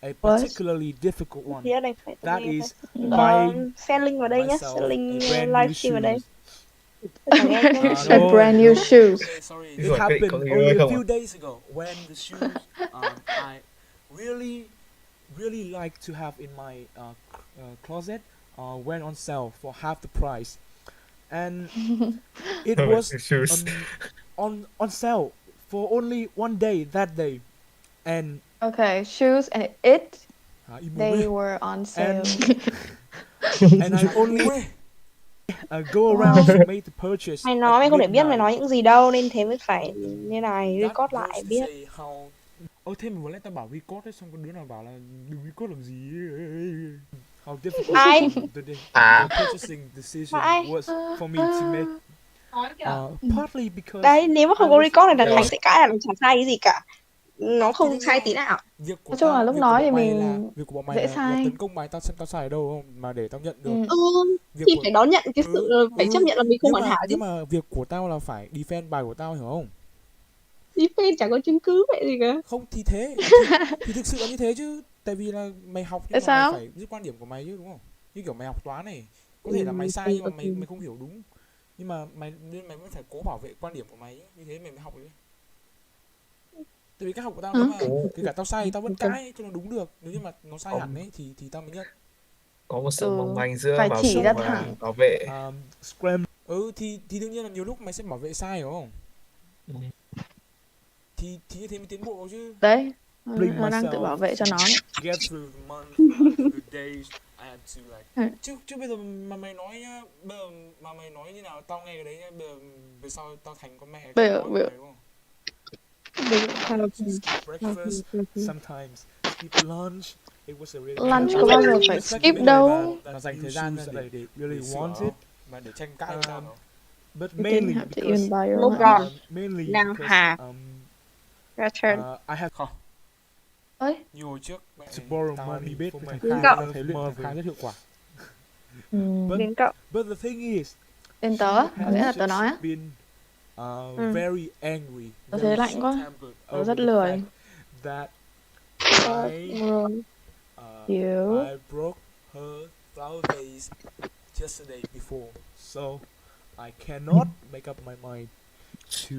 a particularly difficult one. Thì ở đây phải That nghe is phải. buying Selling vào đây nhá, myself selling a brand new livestream vào đây. shoes. Tôi chẳng nghe chứ. No, A brand new no. shoes. Okay, sorry. Cái It gọi happened có người only ơi a không few à? days ago when the shoes I really like to have in my closet went on sale for half the price, and it was Shoes. on sale for only one day that day, and Okay, shoes and it, im they mồm were on sale. and I only go around to make the purchase. Mày at nói mày không để biết mày midnight. nói những gì đâu, nên thế mới phải như này, That record goes lại to biết. say how. Thế mà vừa nãy tao bảo record ấy, xong có đứa nào bảo là đừng record làm gì. How difficult Ai? the purchasing decision Ai? was for me to make. Partly because Đấy, nếu mà không I có was- record này thằng Rồi. Khánh sẽ cãi là nó chẳng sai cái gì cả. Nó không sai tí nào. Việc của Nói chung là tao- lúc việc nói của thì bọn mày mình là việc của bọn mày dễ là sai. tấn công mày, tao xem tao sai ở đâu không mà để tao nhận được. Ừ. Việc Thì của- phải đón nhận cái sự phải chấp nhận là mình không hoàn hảo chứ. nhưng mà việc của tao là phải defend bài của tao, hiểu không? Đi phê chẳng có chứng cứ vậy gì cả. Không thì thế thì thực sự là như thế chứ, tại vì là mày học nhưng Tại mà sao? mày phải giữ quan điểm của mày chứ, đúng không? Như kiểu mày học toán này, có thể là mày sai nhưng mà mày không hiểu đúng, nhưng mà nên mày vẫn phải cố bảo vệ quan điểm của mày chứ, như thế mày mới học được. Tại vì cách học của tao nếu mà kể cả tao sai thì tao vẫn cãi cho nó đúng được, nếu như mà nó sai hẳn ấy thì tao mới nhận. Có một sự Ừ, mong manh giữa phải bảo chỉ vệ ra và thẳng. bảo vệ. Thì đương nhiên là nhiều lúc mày sẽ bảo vệ sai, hiểu không? Ừ. Thì như thế mới tiến bộ chứ. Đấy, Bring nó đang tự myself bảo vệ cho nó đấy. Get through the month, through the days, I had to like. Chứ bây giờ mà mày nói nhá, bây giờ mà mày nói như nào tao nghe cái đấy nhá, bây giờ sau tao thành con mẹ Bây giờ- nói của bây giờ- mày, đúng không? Skip breakfast, sometimes skip lunch. It was a really Lunch bad có bao giờ habit. phải It's like skip những đâu. người mà dành thời gian ra để really want it, mà để tranh cãi với tao nó. But You mainly didn't have to because even buy your Move lunch. on. mainly Now because have. Your turn. I have Ơi, như hồi trước mẹ to borrow money biết với thằng Đến Khang, cậu. tao thấy luyện thằng Khang rất hiệu quả. Đến cậu. But the thing is, tên tớ, có nghĩa là tớ nói á. been very angry, Tớ thấy very lạnh quá. short-tempered Tớ over rất the lười. fact that Hiểu. I broke her flower vase yesterday before, so I cannot make up my mind to.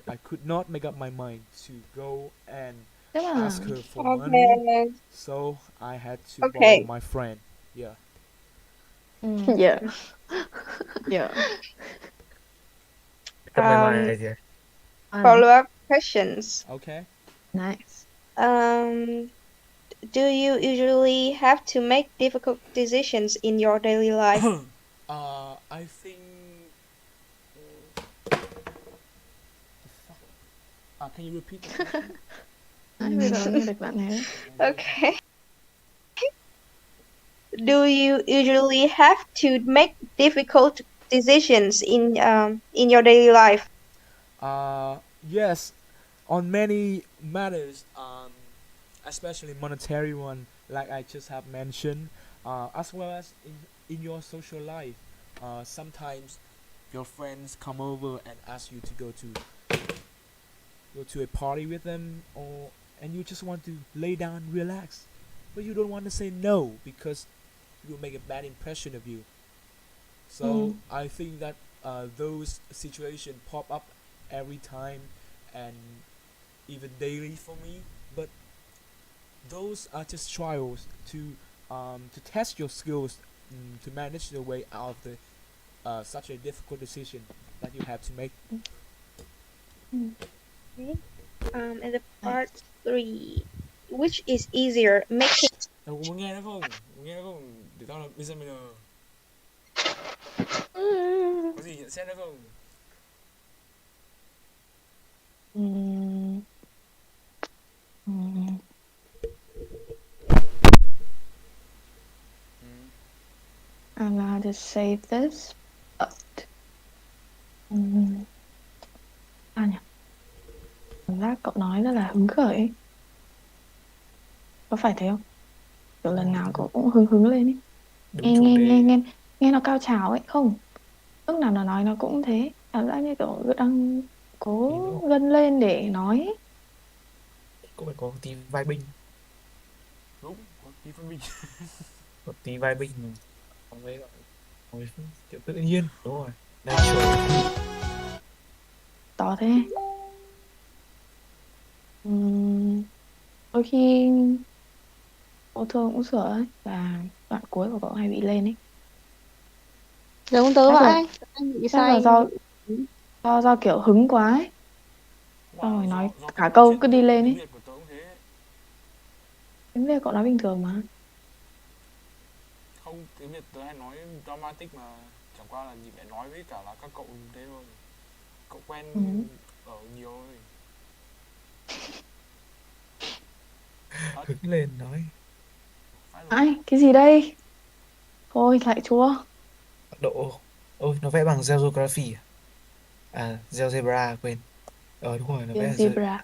I could not make up my mind to go and Thế mà ask her for money, Okay. so I had to Okay. borrow my friend. Yeah. yeah. Yeah. Cắt mày mày gì? Follow-up questions. Okay. Nice. Do you usually have to make difficult decisions in your daily life? I think. Can you repeat the question? Đấy, bây giờ nghe được bạn này. Okay. Do you usually have to make difficult decisions in your daily life? Yes, on many matters, especially monetary one, like I just have mentioned, as well as in your social life. Sometimes your friends come over and ask you to go to a party with them, and you just want to lay down and relax, but you don't want to say no because it will make a bad impression of you. So I think that those situations pop up every time and even daily for me, but those are just trials to test your skills, to manage the way out of the such a difficult decision that you have to make. Okay. And the part 3, which is easier, making Đâu có muốn nghe nó không? Muốn nghe nó không? Để tao là examiner. Có gì nhận xét nữa không? Ừm, ừm, I'm gonna just save this. But, sao nhỉ? Cảm giác cậu nói rất là hứng khởi ấy. Có phải thế không? Kiểu lần nào cậu cũng hứng hứng lên ấy. Đúng Nghe chủ nghe đề. nghe nghe nghe nó cao trào ấy, không? Lúc nào nó nói nó cũng thế. Cảm giác như kiểu đang cố Thì nó gân lên để nói ấy. cũng phải có tí vai binh, Đúng, có tí phân minh. có tí vai binh mà. Không ấy gọi kiểu tự nhiên, đúng rồi. Natural. To thế. Đôi khi cô Thương cũng sửa ấy, là đoạn cuối của cậu hay bị lên ấy. Giống tớ Chắc là vậy. Anh bị chắc là sai. do kiểu hứng quá ấy. Xong rồi nói Do cách cả nói câu chuyện cứ đi lên tiếng ấy. Việt của tớ cũng thế. Tiếng Việt cậu nói bình thường mà. Không, tiếng Việt tớ hay nói dramatic mà. Chẳng qua là nhìn lại nói với cả là các cậu thế thôi. Cậu quen ở nhiều rồi. Hứng lên nói. Phải rồi. Ai, cái gì đây? Thôi lại chua. Độ. Ôi, nó vẽ bằng geography à? À, GeoGebra quên. Đúng rồi, nó vẽ là Zebra.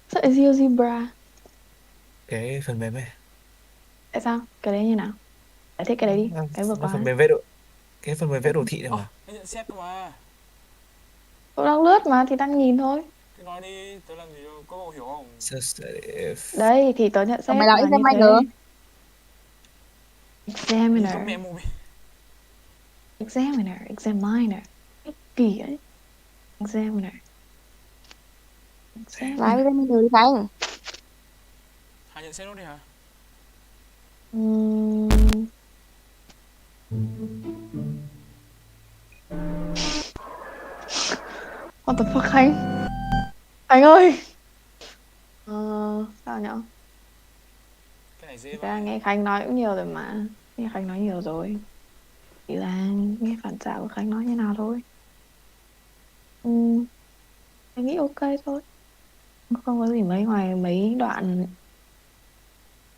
Sao lại zebra? cái phần mềm ấy. Tại sao? Cái đấy như nào? Giải thích cái đấy đi. Nó, Cái vừa nó qua phần ấy. mềm vẽ đồ, cái phần mềm vẽ đồ thị này mà. Anh nhận xét cơ mà. Cậu đang lướt mà thì đang nhìn thôi. Thế nói đi, tớ làm gì đâu, có cậu hiểu không? Đây thì tớ nhận Còn mày xét là là như examiner. thế. Nhìn có mẹ Examiner. mồm ấy. Examiner. Examiner. Cái kỳ ấy. Examiner. Lái Examiner. examiner đi Khánh. Hai nhận xét nốt đi hả? Ừm, What the fuck Khánh? Khánh ơi! Sao nhở? Cái này dễ Thực ra vậy. nghe Khánh nói cũng nhiều rồi mà. Nghe Khánh nói nhiều rồi. Chỉ là nghe phản xạ của Khánh nói như nào thôi. Khánh nghĩ ok thôi. Không có gì mấy ngoài mấy đoạn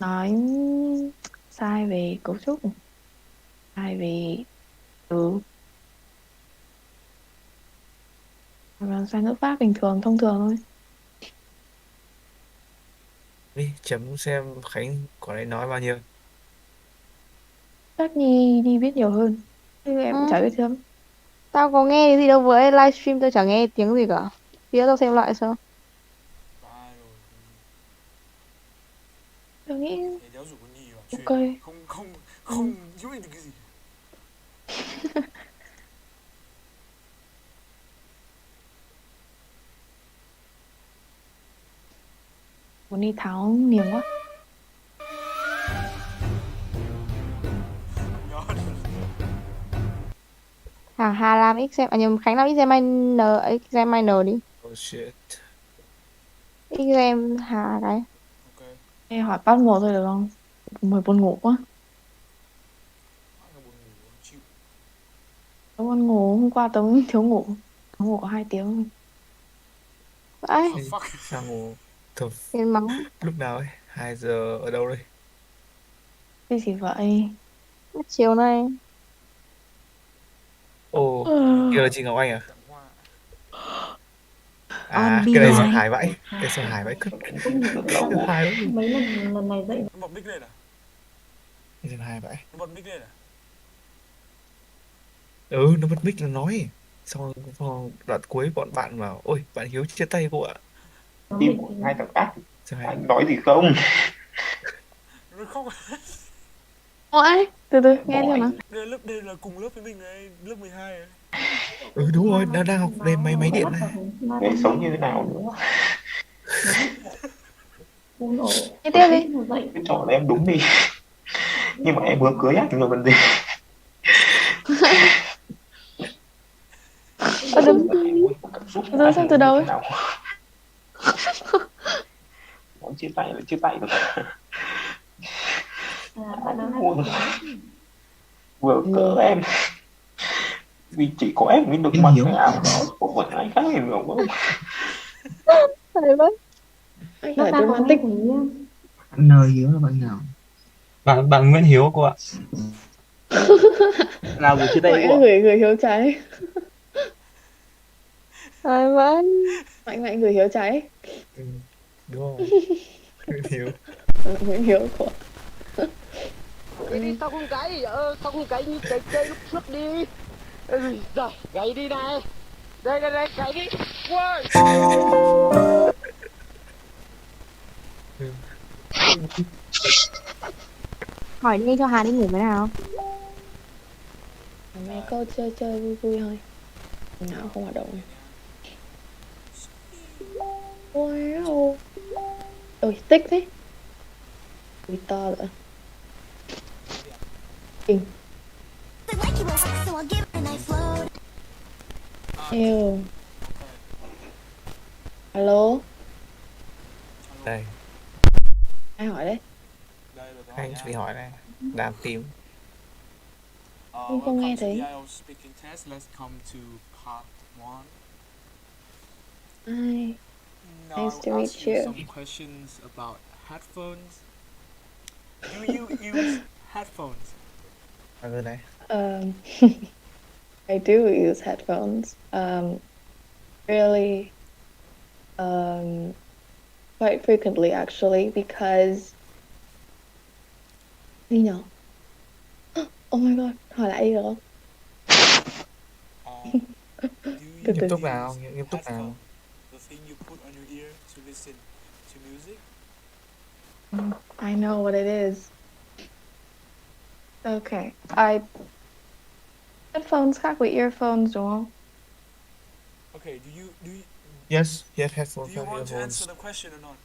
nói sai về cấu trúc, sai về từ, hoặc là sai ngữ pháp bình thường thông thường thôi. Đi chấm xem Khánh quả đấy nói bao nhiêu. Chắc Nhi biết nhiều hơn, chứ em cũng Ừ. chả biết thêm. Tao có nghe cái gì đâu, với livestream tao chẳng nghe tiếng gì cả. Tí nữa tao xem lại sao. Ba rồi. Tôi nghĩ Thế đéo rủ con Nhi vào ok. truyền. Không giúp ích được cái gì. Muốn đi tháo niềng quá. Nhớ. Hà làm exam, nhầm, Khánh làm examiner đi. Oh shit. Exam Hà cái. Ok. Em hỏi bắt một thôi được không? Mới buồn ngủ quá. Mãi là buồn ngủ, chịu. Tớ buồn ngủ, hôm qua tớ thiếu ngủ. Tớ ngủ có 2 tiếng. Vậy, Oh fuck. Sao ngủ thường tiền mắng. lúc nào ấy? 2 giờ ở đâu đây? Cái gì vậy? Chiều nay. Ồ, kia là chị Ngọc Anh à? Tặng hoa. À, cái này sao hài vãi? Cái sao hài vãi cứt. Sao hài lắm. Mấy lần này dậy. Nó bật mic lên à? Cái sao hài vãi. Nó bật mic lên à? Ừ, nó bật mic là nói. Xong đoạn cuối bọn bạn bảo ôi bạn Hiếu chia tay cô ạ. Tim của hai thằng ác, Sao hay? anh nói gì không? Nó khóc. Ôi, từ từ nghe Bỏ xem anh. nào. Đây là cùng lớp với mình này, lớp 12 à. Ừ đúng rồi, đang học về máy điện này. Để sống như thế nào nữa? Nghe tiếp đi. Cái trò này em đúng đi. Nhưng mà em vừa cưới anh rồi còn gì. Từ từ, Em muốn có cảm xúc của từ anh xem nó từ như đầu thế ấy. nào? Muốn chia tay là chia tay được. Vừa, vừa cỡ em. Vì chỉ có em mới được mặc cái áo đó. Không phải ai khác hiểu không? Hay quá. Anh là romantic. Anh N Hiếu là bạn nào? Bạn Nguyễn Hiếu cô ạ. Nào gửi chia tay Mạnh cô đã ạ? gửi hiếu trái. Hay quá. Mạnh gửi hiếu trái. Ừ, đúng rồi. Thiếu. Nguyễn hiếu của. Gãy đi, sao không gãy? Sao không gãy như cái cây lúc trước đi? Ôi giời, gãy đi này. Đây, gãy đi. Wow. Hỏi đi cho Hà đi ngủ cái nào. Mấy câu chơi vui vui thôi. Nào không hoạt động. Wow. Ôi, tích thế. Ui to rồi. Kinh. Ew. Alo, Đây, ai hỏi đấy? Đây là câu hỏi anh nha. bị hỏi này. Đang tìm. Không nghe Welcome to thấy. the IELTS speaking test. Let's come to part 1. Ai? Now Nice to I'll meet ask you you. some questions about headphones. Do you use headphones? Ở đây. Um, I do use headphones. Really, quite frequently actually because gì nhở? Oh my god, hỏi lại đi được không? Do you Từ từ. Nghiêm túc use nào, nghiêm túc headphone, nào. the thing you put on your ear to listen to music? I know what it is. Okay, headphones khác với earphones đúng không? Okay, do you Yes, do yes, headphones, you want to answer headphones. the question or not?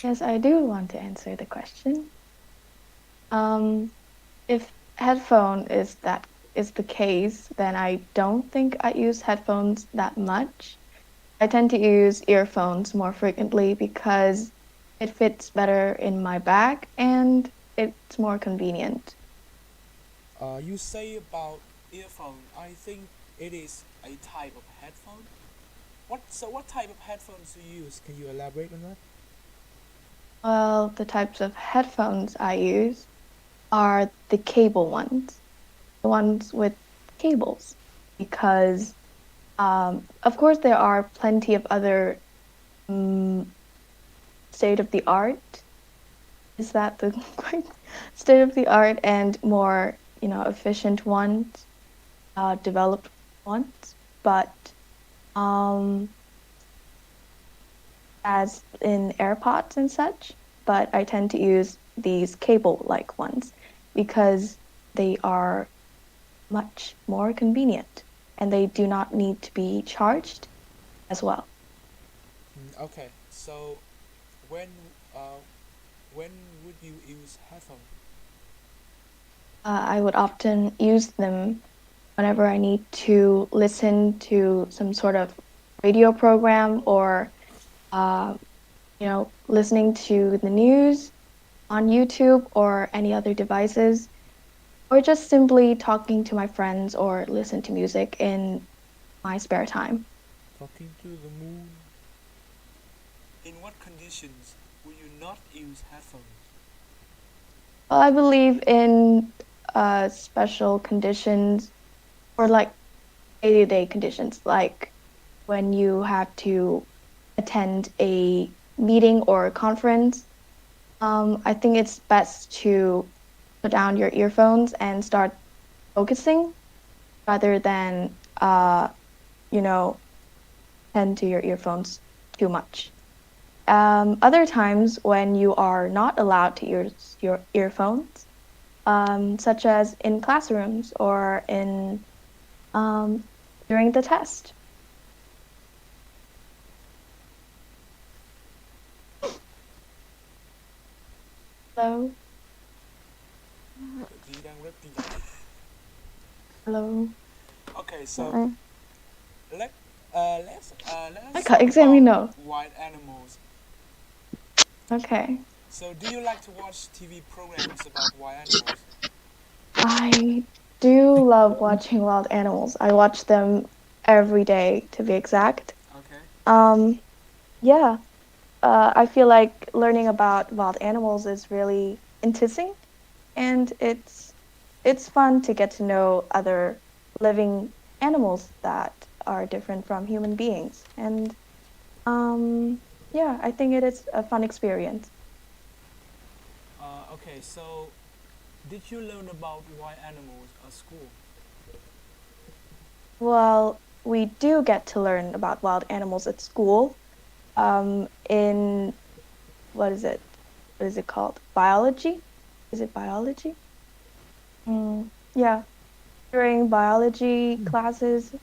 Yes, I do want to answer the question. If headphone is the case, then I don't think I use headphones that much. I tend to use earphones more frequently because it fits better in my bag and it's more convenient. You say about earphone. I think it is a type of headphone. What type of headphones do you use? Can you elaborate on that? Well, the types of headphones I use are the cable ones, the ones with cables, because of course there are plenty of other state of the art. Is that the state of the art and more, efficient ones, developed ones, but as in AirPods and such, but I tend to use these cable-like ones because they are much more convenient and they do not need to be charged as well. Okay, so when would you use headphones? I would often use them whenever I need to listen to some sort of radio program or, listening to the news on YouTube or any other devices, or just simply talking to my friends or listen to music in my spare time. Talking to the moon. In what conditions would you not use headphones? Well, I believe in special conditions or like day-to-day conditions, like when you have to attend a meeting or a conference. I think it's best to put down your earphones and start focusing rather than, tend to your earphones too much. Other times when you are not allowed to use your earphones, such as in classrooms or in during the test. Hello, Ghi đang rất tin nhắn. hello. Okay, so Ừ. let let's Like talk examiner. about wild animals. Okay. So, do you like to watch TV programs about wild animals? I do love watching wild animals. I watch them every day, to be exact. Okay. Yeah. I feel like learning about wild animals is really interesting, and it's fun to get to know other living animals that are different from human beings. And yeah, I think it is a fun experience. Okay, so did you learn about wild animals at school? Well, we do get to learn about wild animals at school. In what is it? What is it called? Biology? Is it biology? Yeah, during biology classes,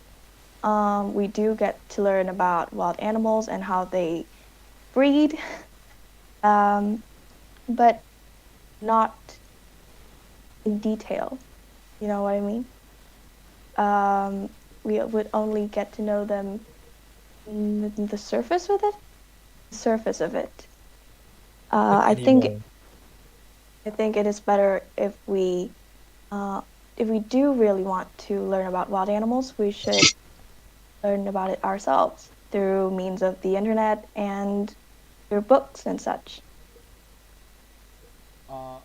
we do get to learn about wild animals and how they breed, um, but not in detail. You know what I mean? We would only get to know them in the surface with it. The surface of it. Like I think animal. I think it is better if we do really want to learn about wild animals, we should learn about it ourselves through means of the internet and through books and such.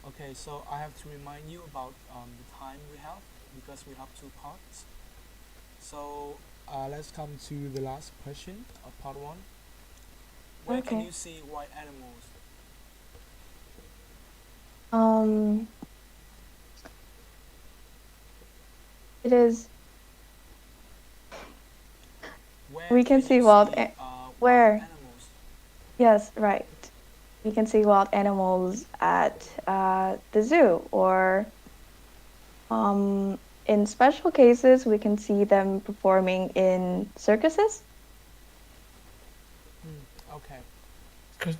Okay, so I have to remind you about the time we have because we have two parts. So let's come to the last question of part one. Where can Okay. you see wild animals? Um, it is. Where We can can you see see wild where. animals? Yes, right. We can see wild animals at the zoo, or in special cases, we can see them performing in circuses. Okay. Good.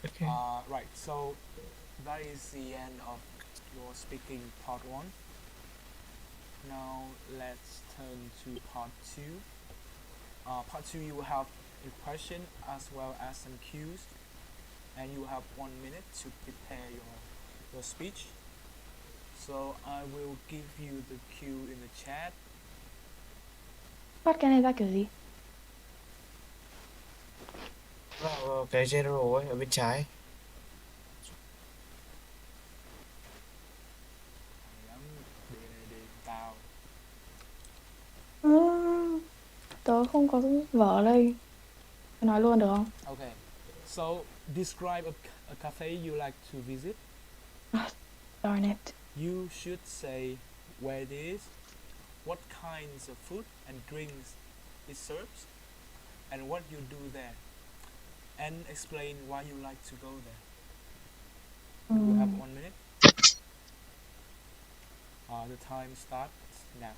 Okay. Right. So that is the end of your speaking part one. Now let's turn to part two. Part two, you will have a question as well as some cues, and you have 1 minute to prepare your speech. So I will give you the cue in the chat. Bắt cái này ra kiểu gì? Vào cái general ấy ở bên trái. Hay lắm, đề này đề tao. Tớ không có vở đây. Tớ nói luôn được không? Okay. So describe a cafe you like to visit. Darn it. You should say where it is, what kinds of food and drinks it serves, and what you do there, and explain why you like to go there. You have 1 minute. The time starts now.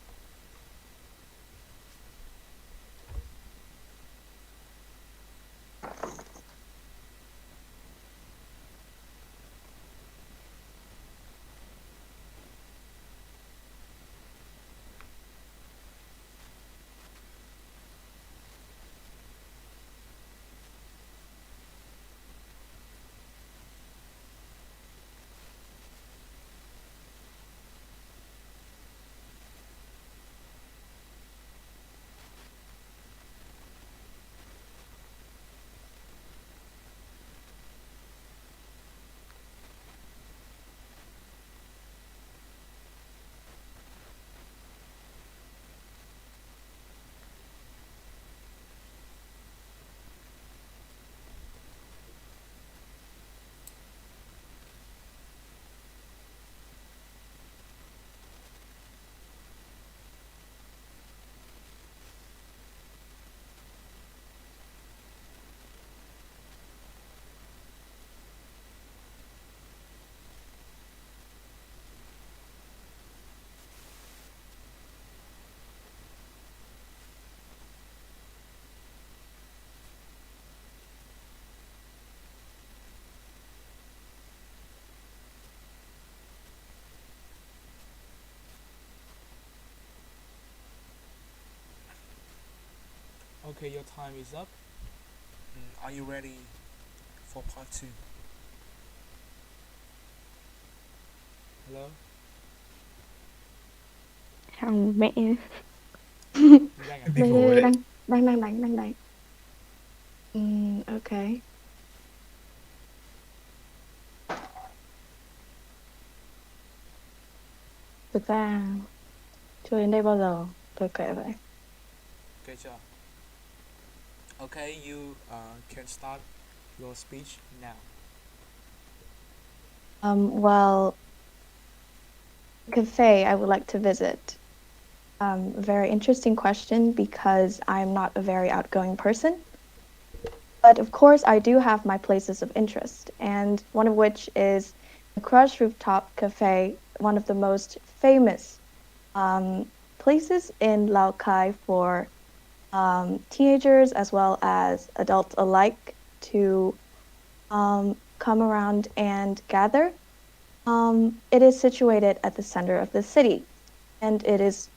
Okay, your time is up. Are you ready for part 2? Hello? Thằng mẹ. Đi đang à? Em đi Đây ngủ rồi đây đấy. đang đánh. Ok. Thực ra chưa đến đây bao giờ, tôi kệ vậy. Okay, chưa? Okay, you can start your speech now. Well, cafe I would like to visit. A very interesting question because I'm not a very outgoing person. But of course, I do have my places of interest, and one of which is the Crush Rooftop Cafe, one of the most famous places in Laokai for teenagers as well as adults alike to come around and gather. It is situated at the center of the city, and it is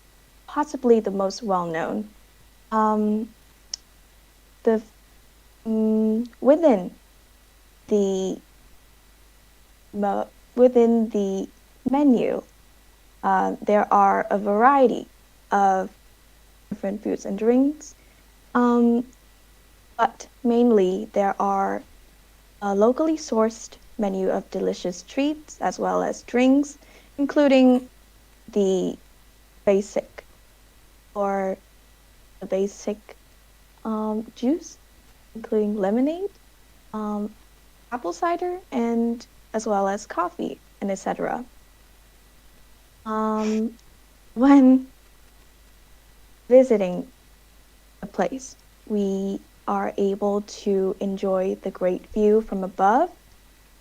possibly the most well-known. The within the within the menu, there are a variety of different foods and drinks, but mainly there are a locally sourced menu of delicious treats as well as drinks, including the basic or the basic juice, including lemonade, apple cider, and as well as coffee and etc. When visiting the place, we are able to enjoy the great view from above,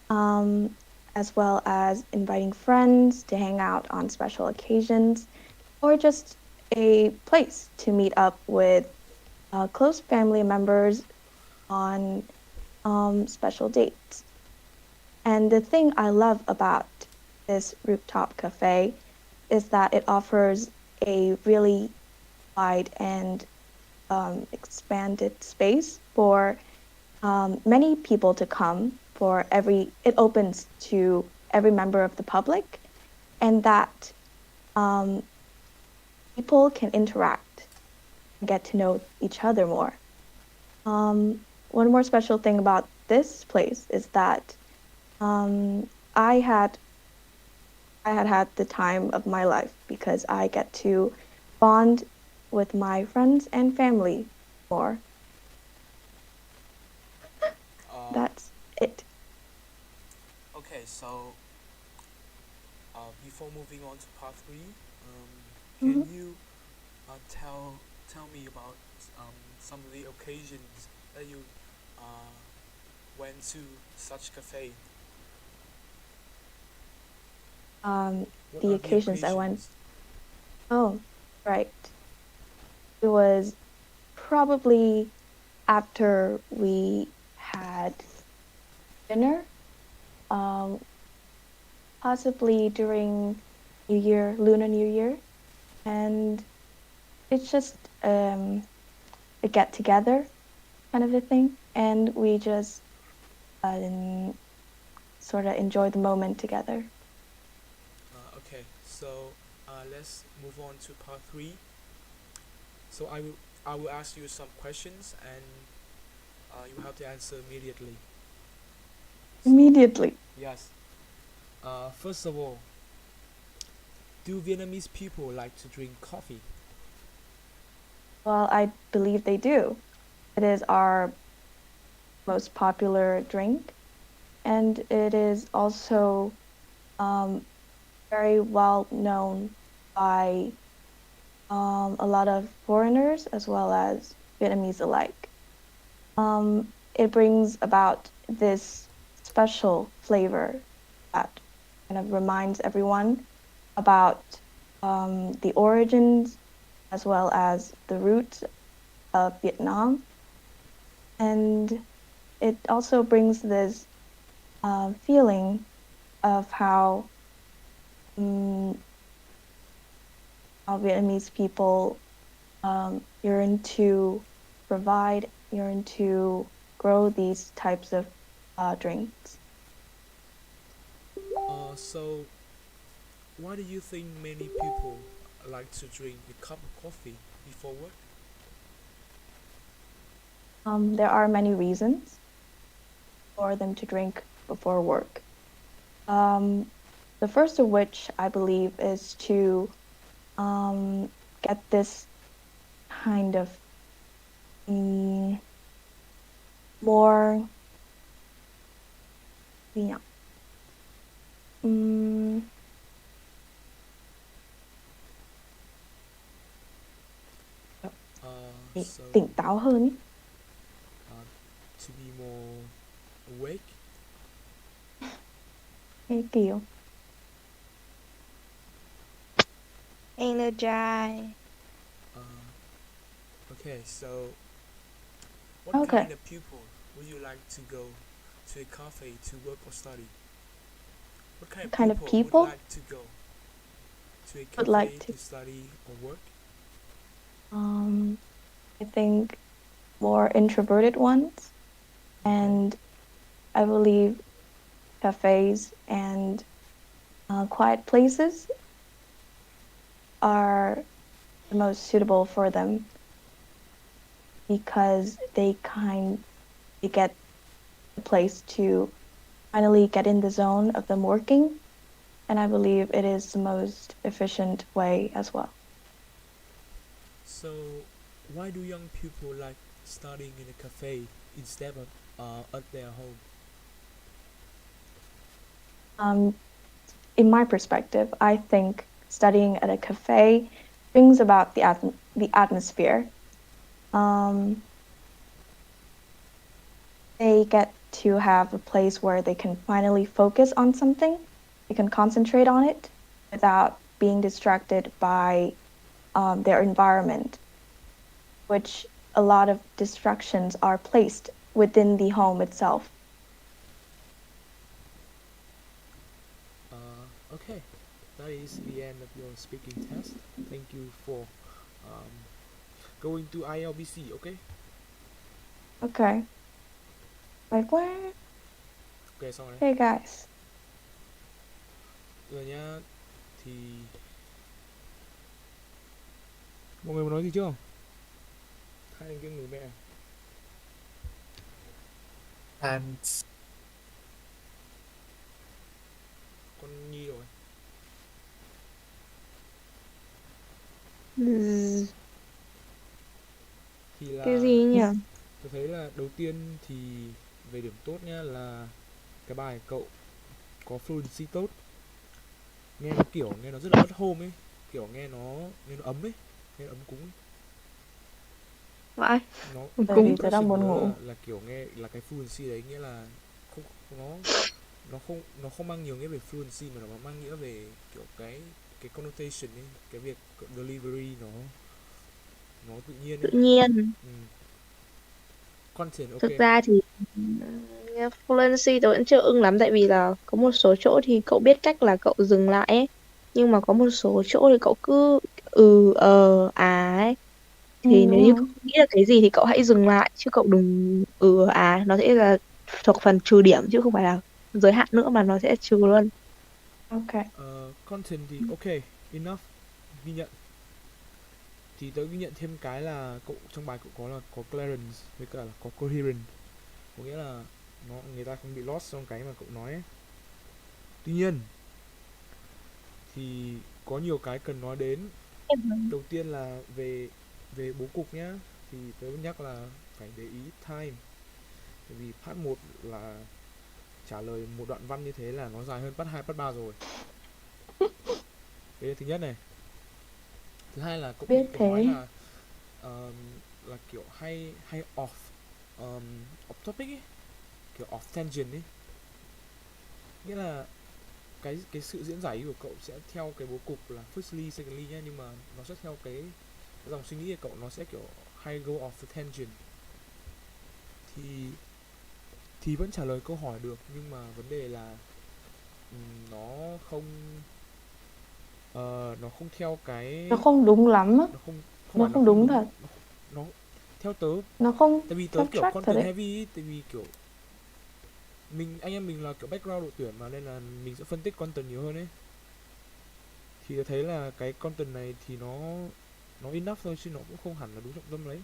as well as inviting friends to hang out on special occasions, or just a place to meet up with close family members on special dates. And the thing I love about this rooftop cafe is that it offers a really wide and expanded space for many people to come. It opens to every member of the public, and that people can interact and get to know each other more. One more special thing about this place is that I had the time of my life because I get to bond with my friends and family more. That's it. Okay, so before moving on to part 3, can you tell me about some of the occasions that you went to such cafe? What The are occasions I went. occasions? Oh, right. It was probably after we had dinner, possibly during Lunar New Year, and it's just a get together kind of a thing, and we just sort of enjoy the moment together. Okay, so let's move on to part 3. So I will ask you some questions, and you have to answer immediately. So, Immediately. yes. First of all, do Vietnamese people like to drink coffee? Well, I believe they do. It is our most popular drink, and it is also very well known by a lot of foreigners as well as Vietnamese alike. It brings about this special flavor that kind of reminds everyone about the origins as well as the roots of Vietnam. And it also brings this feeling of how Vietnamese people yearn to provide urine to grow these types of drinks. So why do you think many people like to drink a cup of coffee before work? There are many reasons for them to drink before work. The first of which I believe is to get this kind of more gì nhỉ? So Tỉnh táo hơn ý. to be more awake. Cái kiểu Energize. Okay, so what Okay. kind of people would you like to go to a cafe to work or study? What kind of people would like to go to a Would cafe like to- to study or work? I think more introverted ones, and I believe cafes and quiet places are the most suitable for them because they get a place to finally get in the zone of them working, and I believe it is the most efficient way as well. So why do young people like studying in a cafe instead of at their home? In my perspective, I think studying at a cafe brings about the atmosphere. They get to have a place where they can finally focus on something. They can concentrate on it without being distracted by their environment, which a lot of distractions are placed within the home itself. Okay, that is the end of your speaking test. Thank you for going to ILBC. Okay. Okay. Like what? Ok, xong rồi. Hey guys. Rồi nhá. Thì mọi người muốn nói gì chưa? Hai anh kia người mẹ. Con Nhi rồi. Thì là Cái gì nhỉ? tôi thấy là đầu tiên thì về điểm tốt nhá là cái bài cậu có fluency tốt, nghe nó rất là at home ấy, kiểu nghe nó ấm ấy, nghe nó ấm cúng ấy. Vãi. Nó Cúng. tôi Đang chỉ buồn nhớ ngủ. là kiểu nghe là cái fluency đấy nghĩa là không nó không mang nhiều nghĩa về fluency mà nó mang nghĩa về kiểu cái connotation ấy, cái việc delivery nó tự nhiên ấy. Tự nhiên. Content ok. Thực ra thì fluency tôi vẫn chưa ưng lắm tại vì là có một số chỗ thì cậu biết cách là cậu dừng lại ấy. Nhưng mà có một số chỗ thì cậu cứ ấy. Thì nếu như cậu nghĩ là cái gì thì cậu hãy dừng lại chứ cậu đừng nó sẽ là thuộc phần trừ điểm chứ không phải là giới hạn nữa mà nó sẽ trừ luôn. Okay. Content thì ok, enough, ghi nhận. Thì tớ ghi nhận thêm cái là cậu trong bài cậu có là có clearance với cả là có coherent, có nghĩa là người ta không bị lost trong cái mà cậu nói ấy. Tuy nhiên thì có nhiều cái cần nói đến. Đầu tiên là về bố cục nhá, thì tớ nhắc là phải để ý time, bởi vì part 1 là trả lời một đoạn văn như thế là nó dài hơn part 2, part 3 rồi. Đấy là thứ nhất này. Thứ hai là cậu nói là kiểu hay off topic ấy, kiểu off tangent ấy, nghĩa là cái sự diễn giải của cậu sẽ theo cái bố cục là firstly, secondly nhá, nhưng mà nó sẽ theo cái dòng suy nghĩ của cậu, nó sẽ kiểu hay go off the tangent. Thì vẫn trả lời câu hỏi được, nhưng mà vấn đề là nó không theo cái, Nó không đúng lắm á. nó không Nó không đúng thật. nó theo tớ, Nó không tại vì tớ theo kiểu track thật content đấy. heavy ấy, tại vì kiểu anh em mình là kiểu background đội tuyển mà, nên là mình sẽ phân tích content nhiều hơn ấy. Thì tớ thấy là cái content này thì nó enough thôi, chứ nó cũng không hẳn là đúng trọng tâm lấy.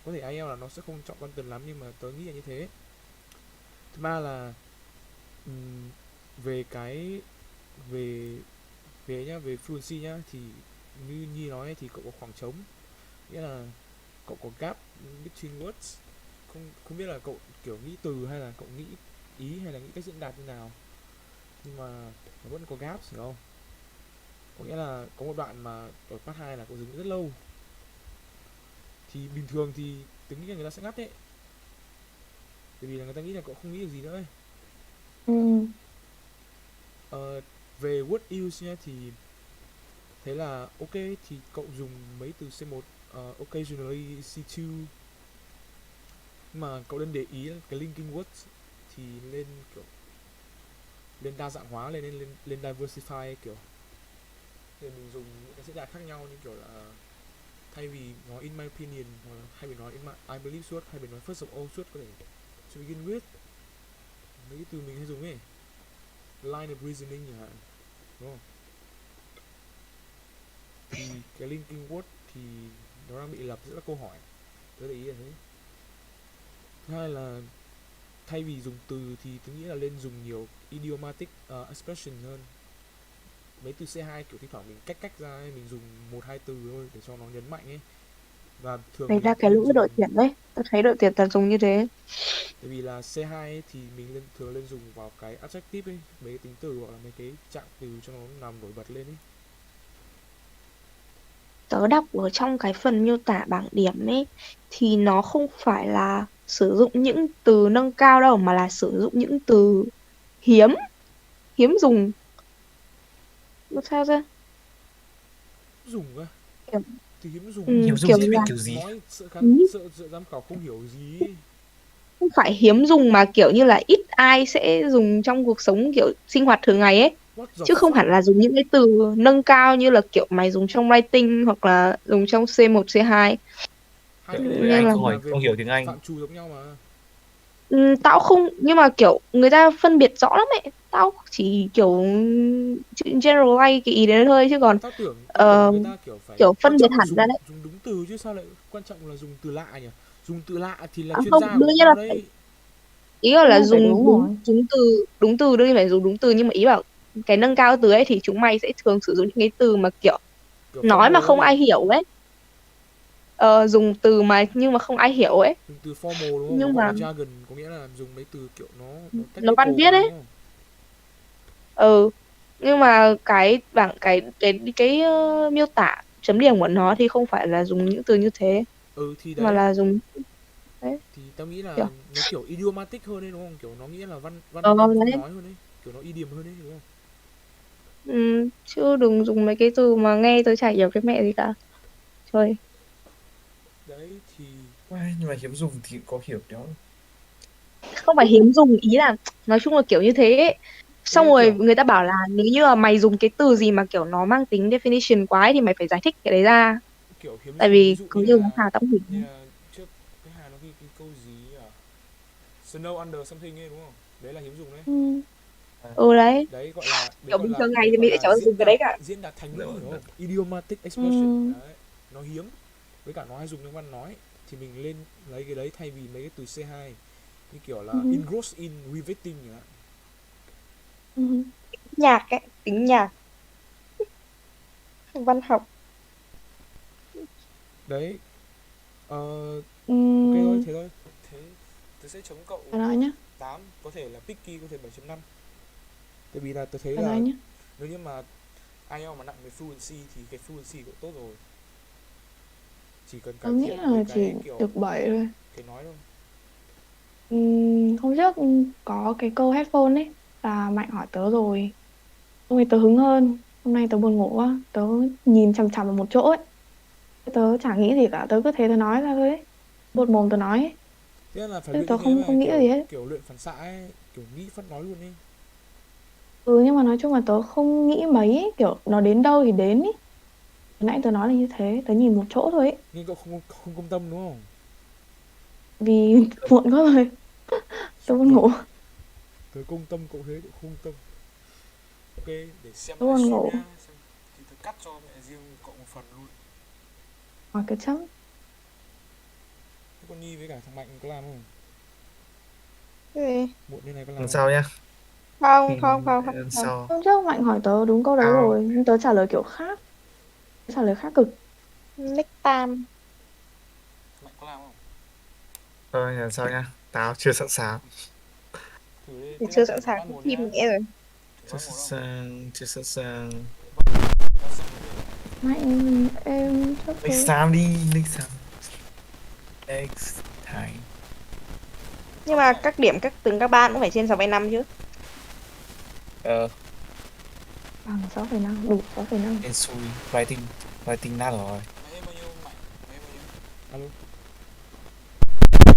Có thể IELTS là nó sẽ không chọn content lắm, nhưng mà tớ nghĩ là như thế. Thứ ba là về cái về về fluency nhá, thì như Nhi nói ấy, thì cậu có khoảng trống, nghĩa là cậu có gap between words. Không biết là cậu kiểu nghĩ từ hay là cậu nghĩ ý hay là nghĩ cách diễn đạt như nào, nhưng mà nó vẫn có gap, hiểu không? Có nghĩa là có một đoạn mà ở part 2 là cậu dừng rất lâu, thì bình thường thì tôi nghĩ là người ta sẽ ngắt đấy, bởi vì là người ta nghĩ là cậu không nghĩ được gì nữa ấy. Về word use nha, thì thế là ok, thì cậu dùng mấy từ C1, occasionally C2, mà cậu nên để ý là cái linking words thì lên kiểu lên đa dạng hóa, lên diversify, kiểu thì mình dùng những cái diễn đạt khác nhau, như kiểu là thay vì nói in my opinion, hoặc là hay bị nói in my I believe suốt, hay bị nói first of all suốt, có thể to begin with, mấy cái từ mình hay dùng ấy, line of reasoning chẳng hạn, đúng không? Thì cái linking word thì nó đang bị lập giữa các câu hỏi, tớ để ý là thế. Thứ hai là thay vì dùng từ thì tôi nghĩ là nên dùng nhiều idiomatic expression hơn. Mấy từ C2 kiểu thi thoảng mình cách ra ấy, mình dùng 1-2 từ thôi để cho nó nhấn mạnh ấy, và thường Đấy mình là cái nên lỗi dùng, đội tuyển đấy. Tôi thấy đội tuyển toàn dùng như thế. tại vì là C2 ấy, thì mình thường lên dùng vào cái adjective ấy, mấy cái tính từ hoặc là mấy cái trạng từ cho nó làm nổi bật lên ấy. Tớ đọc ở trong cái phần miêu tả bảng điểm ấy thì nó không phải là sử dụng những từ nâng cao đâu, mà là sử dụng những từ hiếm hiếm dùng. Sao ra? Dùng á? Kiểu, Thì hiếm dùng Hiếu dùng kiểu thì là biết kiểu gì. nói sợ ý, sợ giám khảo không hiểu gì ấy. không phải hiếm dùng mà kiểu như là ít ai sẽ dùng trong cuộc sống kiểu sinh hoạt thường ngày ấy, What the chứ không fuck? hẳn là dùng những cái từ nâng cao như là kiểu mày dùng trong writing hoặc là dùng trong C1, C2. Hai cái đấy Với Nên anh là đều câu là hỏi về không một hiểu tiếng Anh. phạm trù giống nhau mà. tao không, nhưng mà kiểu người ta phân biệt rõ lắm ấy, tao chỉ kiểu generalize cái ý đấy thôi, chứ còn Tao tưởng người ta kiểu phải kiểu quan phân biệt trọng là hẳn ra dùng đấy. dùng đúng từ, chứ sao lại quan trọng là dùng từ lạ nhỉ? Dùng từ lạ thì là À, chuyên không, gia đương của nhiên là tao phải, đấy. ý là Không phải dùng đúng đúng rồi. đúng từ, đương nhiên phải dùng đúng từ, nhưng mà ý bảo cái nâng cao từ ấy thì chúng mày sẽ thường sử dụng những cái từ mà kiểu Kiểu nói mà formal không ấy, ai hiểu ấy. Dùng từ mà nhưng mà không ai hiểu ấy, dùng từ formal đúng không? Nó nhưng gọi mà là jargon, có nghĩa là dùng mấy từ kiểu nó nó văn technical viết quá ấy. đúng không? Nhưng mà cái bảng cái miêu tả chấm điểm của nó thì không phải là dùng những từ như thế, Thì mà đấy, là dùng đấy, thì tao nghĩ kiểu là nó kiểu idiomatic hơn đấy đúng không? Kiểu nó nghĩa là văn ờ văn văn phong đấy. nói hơn đấy, kiểu nó idiom hơn đấy đúng không? Chứ đừng dùng mấy cái từ mà nghe tôi chả hiểu cái mẹ gì cả. Trời, Đấy thì Uầy, nhưng mà hiếu dùng thì có hiểu đó. không phải hiếm dùng, ý là nói chung là kiểu như thế ấy. ý Xong là rồi kiểu người ta bảo là nếu như mà mày dùng cái từ gì mà kiểu nó mang tính definition quá ấy, thì mày phải giải thích cái đấy ra, kiểu hiếm tại dùng, ví vì dụ có nhiều giám khảo tao không hiểu. như là trước cái Hà nó ghi cái câu gì à, snow under something ấy đúng không? Đấy là hiếm dùng đấy. Ừ. Đấy, Đấy gọi là kiểu bình thường ngày thì mình sẽ chả bao giờ dùng cái đấy cả. diễn đạt thành Dạ ngữ vâng, hiểu dạ. không? Idiomatic Ừ. expression đấy, nó hiếm, với cả nó hay dùng trong văn nói, thì mình lên lấy cái đấy thay vì mấy cái từ C2, như kiểu là Ừ. engross in riveting chẳng hạn. Ừ. Nhạc ấy, tính nhạc, văn học. Đấy, Ừ. ok thôi, thế thôi. Thế tôi sẽ chấm cậu Tớ nói nhá, 8, có thể là picky, có thể 7.5, tại vì là tôi thấy tớ nói là nhá. nếu như mà IELTS mà nặng về fluency thì cái fluency của tốt rồi, chỉ cần Tớ cải nghĩ thiện về là chỉ cái kiểu được 7 thôi. cái nói thôi. Hôm trước có cái câu headphone ấy là Mạnh hỏi tớ rồi. Hôm nay tớ hứng hơn. Hôm nay tớ buồn ngủ quá. Tớ nhìn chằm chằm vào một chỗ ấy. Tớ chả nghĩ gì cả. Tớ cứ thế tớ nói ra thôi ấy. Buột mồm tớ nói ấy. Thế là phải Chứ luyện như tớ thế không mà, không nghĩ gì kiểu hết. kiểu luyện phản xạ ấy, kiểu nghĩ phát nói luôn ấy. Nhưng mà nói chung là tớ không nghĩ mấy ấy. Kiểu nó đến đâu thì đến ấy. Nãy tớ nói là như thế. Tớ nhìn một chỗ thôi ấy. Nhưng cậu không công tâm đúng không? vì muộn quá rồi. Tôi muốn ngủ. Tớ công tâm cậu thế cậu không tâm. Ok, để xem Tôi muốn livestream ngủ. nhá. Xem. Thì tớ cắt cho mẹ riêng cậu một phần luôn. Hoặc cái chấm. Thế con Nhi với cả thằng Mạnh có làm không? Cái gì? Muộn như này có làm Lần không? sau nhá. Không, không, không, không, Lần không. sau. Hôm trước Mạnh hỏi tớ đúng câu đấy Tao rồi, nhưng tớ trả lời kiểu khác. Tớ trả lời khác cực. Next time. Mạnh có làm không? thôi lần sau nhá. Tao chưa sẵn sàng. Thử đi, Thì thế là chưa thử sẵn ván sàng một cũng nhá. phim nghĩa rồi. Thử Chưa ván sẵn một không? sàng. Chưa sẵn sàng. Ván xong rồi. Mạnh em chắc Next rồi. time đi. Next time. Next time. Nhưng mà các điểm từng các ban cũng phải trên 6,5 chứ. Bằng 6,5, đủ 6,5. Hên xui. Writing nát rồi. Mày em bao nhiêu Mạnh? Mày em bao nhiêu? Alo.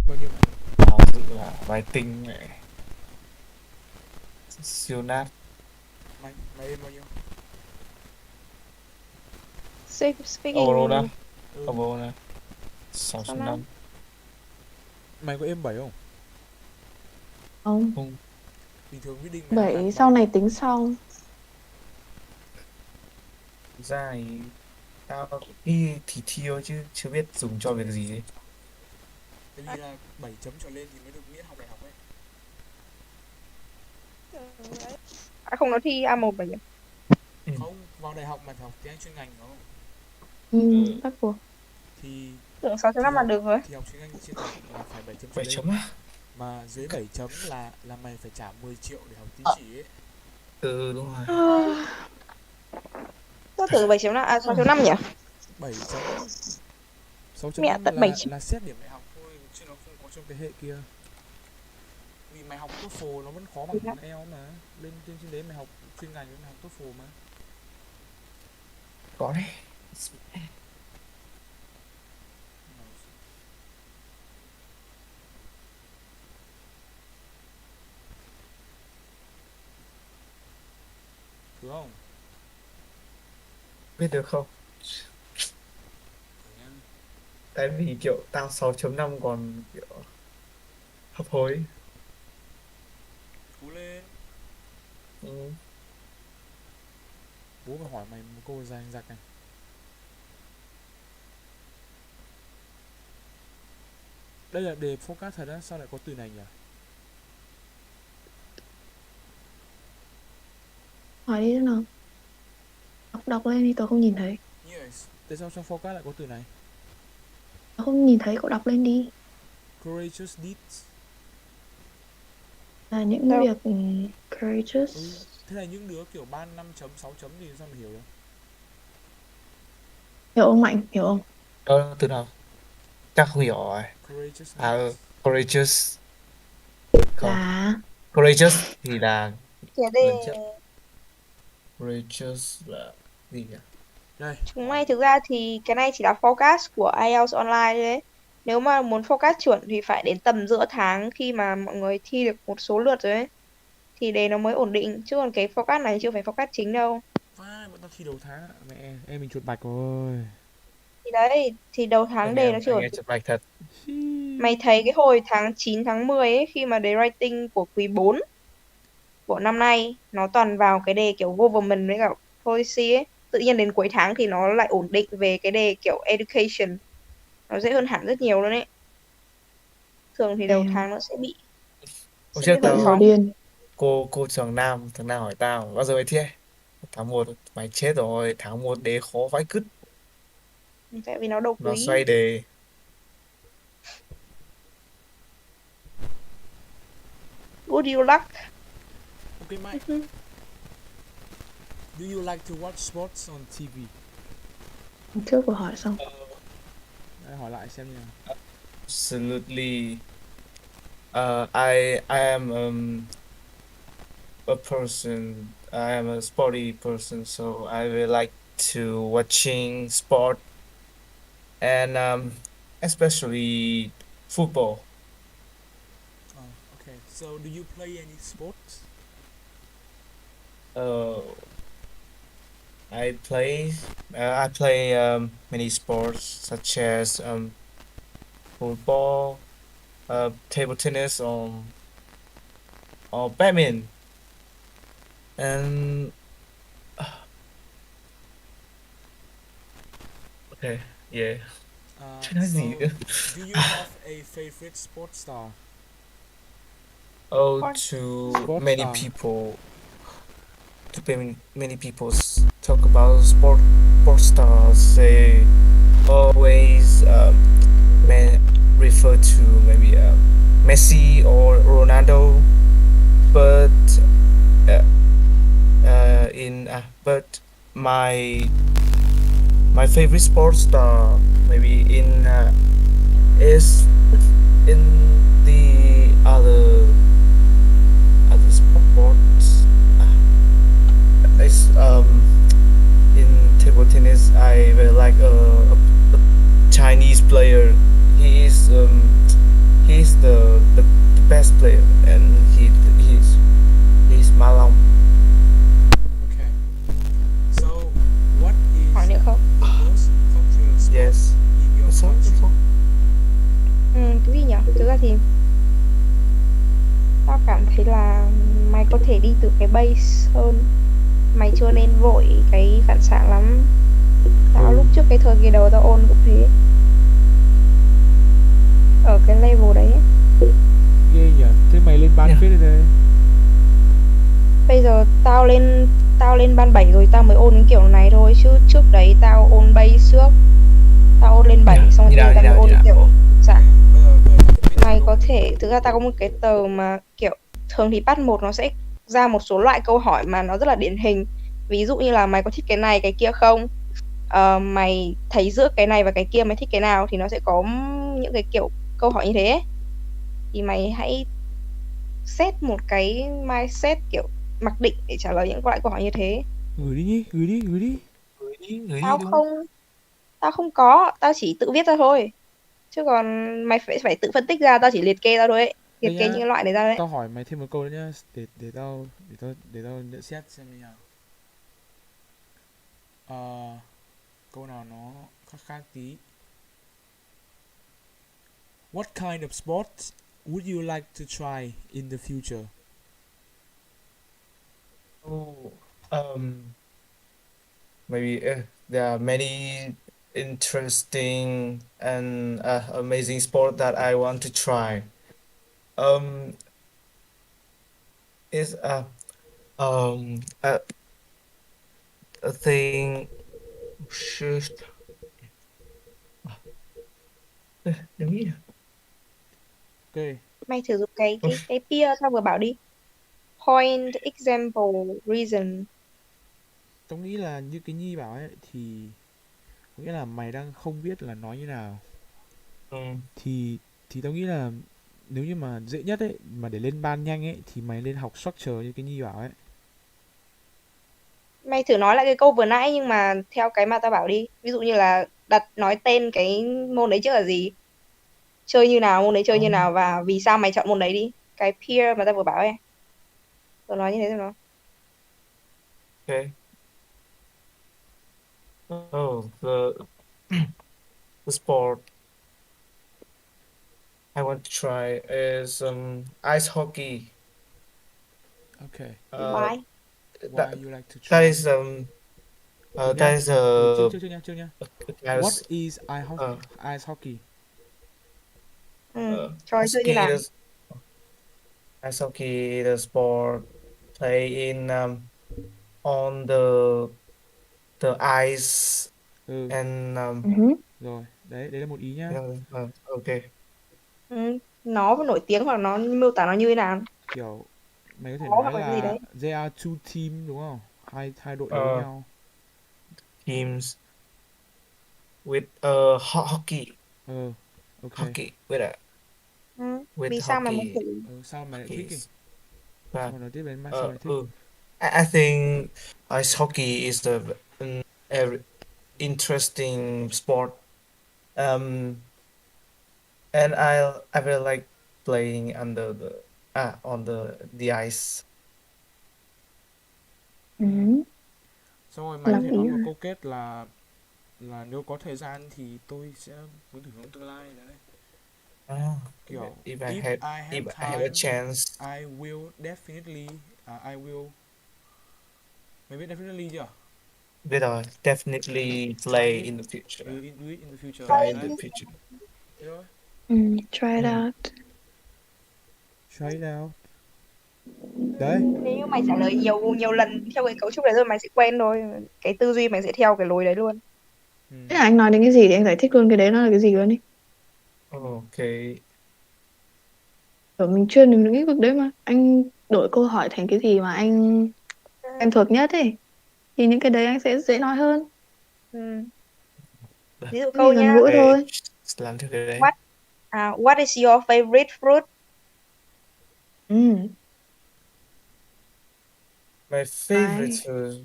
Bao nhiêu Mạnh? Tao dự là writing mẹ. Siêu nát. Mày em bao nhiêu? Ồ đó. Speaking Ồ đó. 6,5. Mày có em 7 không? Không, Không. Bình thường reading mày đạt 7 sau này tính sau. Thực ra thì tao đi thì thi thôi chứ chưa biết dùng cho việc gì ấy. Tại vì là 7 chấm trở lên thì mới được miễn học đại học ấy. không nó thi A1 mà nhỉ? Không, vào đại học mà phải học tiếng Anh chuyên ngành không? Bắt buộc. Thì Tưởng 6,5 là được rồi. thì học chuyên ngành chuyên ngành là phải 7 chấm trở 7 lên. chấm á? Mà dưới 7 chấm là mày phải trả 10 triệu để học tín chỉ ấy. Ừ đúng rồi. Tôi tưởng 7,5 à 6,5 nhỉ? 7 chấm Mẹ 6.5 tận 7 chấm. là xét điểm đại học thôi chứ nó không có trong cái hệ kia. Vì mày học TOEFL nó vẫn khó bằng IELTS mà. Lên trên đấy mày học chuyên ngành mày học TOEFL mà. Có đấy. Đúng không? Biết được không? Tại vì kiểu tao 6,5 còn kiểu hấp hối. Cố lên. Ừ. Bố phải hỏi mày một câu dài dặc này. Đây là đề forecast thật á, sao lại có từ này nhỉ? Hỏi đi thế nào. Đọc lên đi, tớ không nhìn thấy. Yes. Tại sao trong forecast lại có từ này? Tớ không nhìn thấy, cậu đọc lên đi. Courageous deeds. Là những Đâu? việc courageous. Thế là những đứa kiểu ban 5 chấm 6 chấm thì sao mà hiểu được? Hiểu không Mạnh, hiểu không? Từ nào? Chắc không hiểu rồi. Courageous À courageous. Không. Là Courageous thì là Kìa đây. lần trước. Courageous là gì nhỉ? Đây. Chúng mày thực ra thì cái này chỉ là forecast của IELTS online thôi đấy. Nếu mà muốn forecast chuẩn thì phải đến tầm giữa tháng khi mà mọi người thi được một số lượt rồi ấy. Thì đề nó mới ổn định. Chứ còn cái forecast này chưa phải forecast chính đâu. Vai, bọn tao thi đầu tháng. Mẹ, em mình chuột bạch rồi. Thì đấy, thì đầu tháng đề nó chưa Anh ổn nghe định. chụp bạch thật. Mày thấy cái hồi tháng 9, tháng 10 ấy, khi mà đề writing của quý 4 của năm nay nó toàn vào cái đề kiểu government với cả policy ấy. Tự nhiên đến cuối tháng thì nó lại ổn định về cái đề kiểu education. Nó dễ hơn hẳn rất nhiều luôn ấy. Thường thì đầu tháng nó sẽ bị Hôm trước hơi Mày khó. điên. cô thằng Nam hỏi tao bao giờ mày thi? Tháng 1 mày chết rồi, tháng 1 đề khó vãi cứt. Tại vì nó đầu Nó quý. xoay đề. Good you luck. Ok Mike. Do you like to watch sports on TV? Trước vừa hỏi xong. Đấy, hỏi lại xem như nào. Absolutely. I am a person. I am a sporty person, so I will like to watching sport and especially football. Okay. So do you play any sports? I play many sports such as football, table tennis or badminton. And okay, yeah. Nói So, gì nữa? do you have a favorite sports star? Oh, Or to Sports many star. people, many people talk about sport stars. They always refer to maybe Messi or Ronaldo, but but my favorite sports star maybe is in the other sports. It's in table tennis. I really like a Chinese player. He's the best player, and he's Ma Long. Okay. So, what is hỏi nữa không? the most popular sport Yes. in your That's all. country? Cái gì nhỉ? Thực ra thì tao cảm thấy là mày có thể đi từ cái base hơn. Mày chưa nên vội cái phản xạ lắm. Tao lúc trước cái thời kỳ đầu tao ôn cũng thế. Ở cái level đấy ấy. Ghê nhỉ? Thế mày lên ban phết rồi đấy. Bây giờ tao lên ban 7 rồi tao mới ôn cái kiểu này thôi, chứ trước đấy tao ôn base trước. Tao ôn lên 7 xong rồi tao mới ôn cái kiểu dạ. Mày có thể thực ra tao có một cái tờ mà kiểu thường thì part 1 nó sẽ ra một số loại câu hỏi mà nó rất là điển hình. Ví dụ như là mày có thích cái này cái kia không? Mày thấy giữa cái này và cái kia mày thích cái nào, thì nó sẽ có những cái kiểu câu hỏi như thế ấy. Thì mày hãy set một cái mindset kiểu mặc định để trả lời những loại câu hỏi như thế. Gửi đi nhỉ? Gửi đi. Người Tao đi đúng không tao không có, tao chỉ tự viết ra thôi. Chứ còn mày phải tự phân tích ra, tao chỉ liệt kê ra thôi ấy. Liệt Đây kê nhá. những cái loại này ra đấy. Tao hỏi mày thêm một câu nữa nhá, để tao nhận xét xem như nào. Câu nào nó khác khác tí. What kind of sports would you like to try in the future? Oh, maybe there are many interesting and amazing sport that I want to try. Um, is a thing. Shoot. Để nghĩ. Ok. Mày thử dùng cái peer tao vừa bảo đi. Point, example, reason. Tao nghĩ là như cái Nhi bảo ấy thì có nghĩa là mày đang không biết là nói như nào. Ừ. Thì tao nghĩ là nếu như mà dễ nhất ấy mà để lên ban nhanh ấy thì mày lên học structure như cái Nhi bảo ấy. Mày thử nói lại cái câu vừa nãy nhưng mà theo cái mà tao bảo đi. Ví dụ như là nói tên cái môn đấy trước là gì, chơi như nào, môn đấy chơi như nào và vì sao mày chọn môn đấy đi. Cái peer mà tao vừa bảo ấy. Tao nói như thế rồi nó. Okay. Oh, the sport I want to try is ice hockey. Okay. Why? Why That you like to that try? is Được nhá. that is Trước nha. that What is is ice hockey? Trò ice chơi như hockey. nào? Ice hockey, the sport play in on the ice Ừ, and rồi. Đấy là một ý nhá. okay. Nó nổi tiếng hoặc nó miêu tả nó như thế nào? Kiểu mày có thể Có nói hoặc là cái gì là đấy. there are two team đúng không? Hai đội đấu với Uh, nhau. Teams with hockey Ok. with Vì sao mày muốn hockey. thử? Sao mày lại thích Hockeys. Sao mày nói tiếp đến sao mày thích? I think ice hockey is a interesting sport. And I really like playing under on the ice. Xong rồi mày có Lắm thể ý nói một rồi. câu kết là nếu có thời gian thì tôi sẽ muốn thử trong tương lai đấy. Ah, Kiểu if I If had I have if I have a time, chance, I will definitely, I will, maybe definitely chưa? biết rồi, definitely Try play it, in the future. do it in the future. Try in Đấy, the future. thế thôi. Try it Ừ. out. Try it out. Đấy. Nếu như mày trả lời nhiều nhiều lần theo cái cấu trúc đấy rồi mày sẽ quen thôi. Cái tư duy mày sẽ theo cái lối đấy luôn. Thế là anh nói đến cái gì để anh giải thích luôn cái đấy nó là cái gì luôn đi. Ok. Kiểu mình chuyên đến lĩnh vực đấy mà. Anh đổi câu hỏi thành cái gì mà anh quen thuộc nhất ấy. Thì những cái đấy anh sẽ dễ nói hơn. Ừ. Ví dụ Cái câu gì gần nhá. gũi thôi. Làm theo cái đấy. What is your favorite fruit? My favorite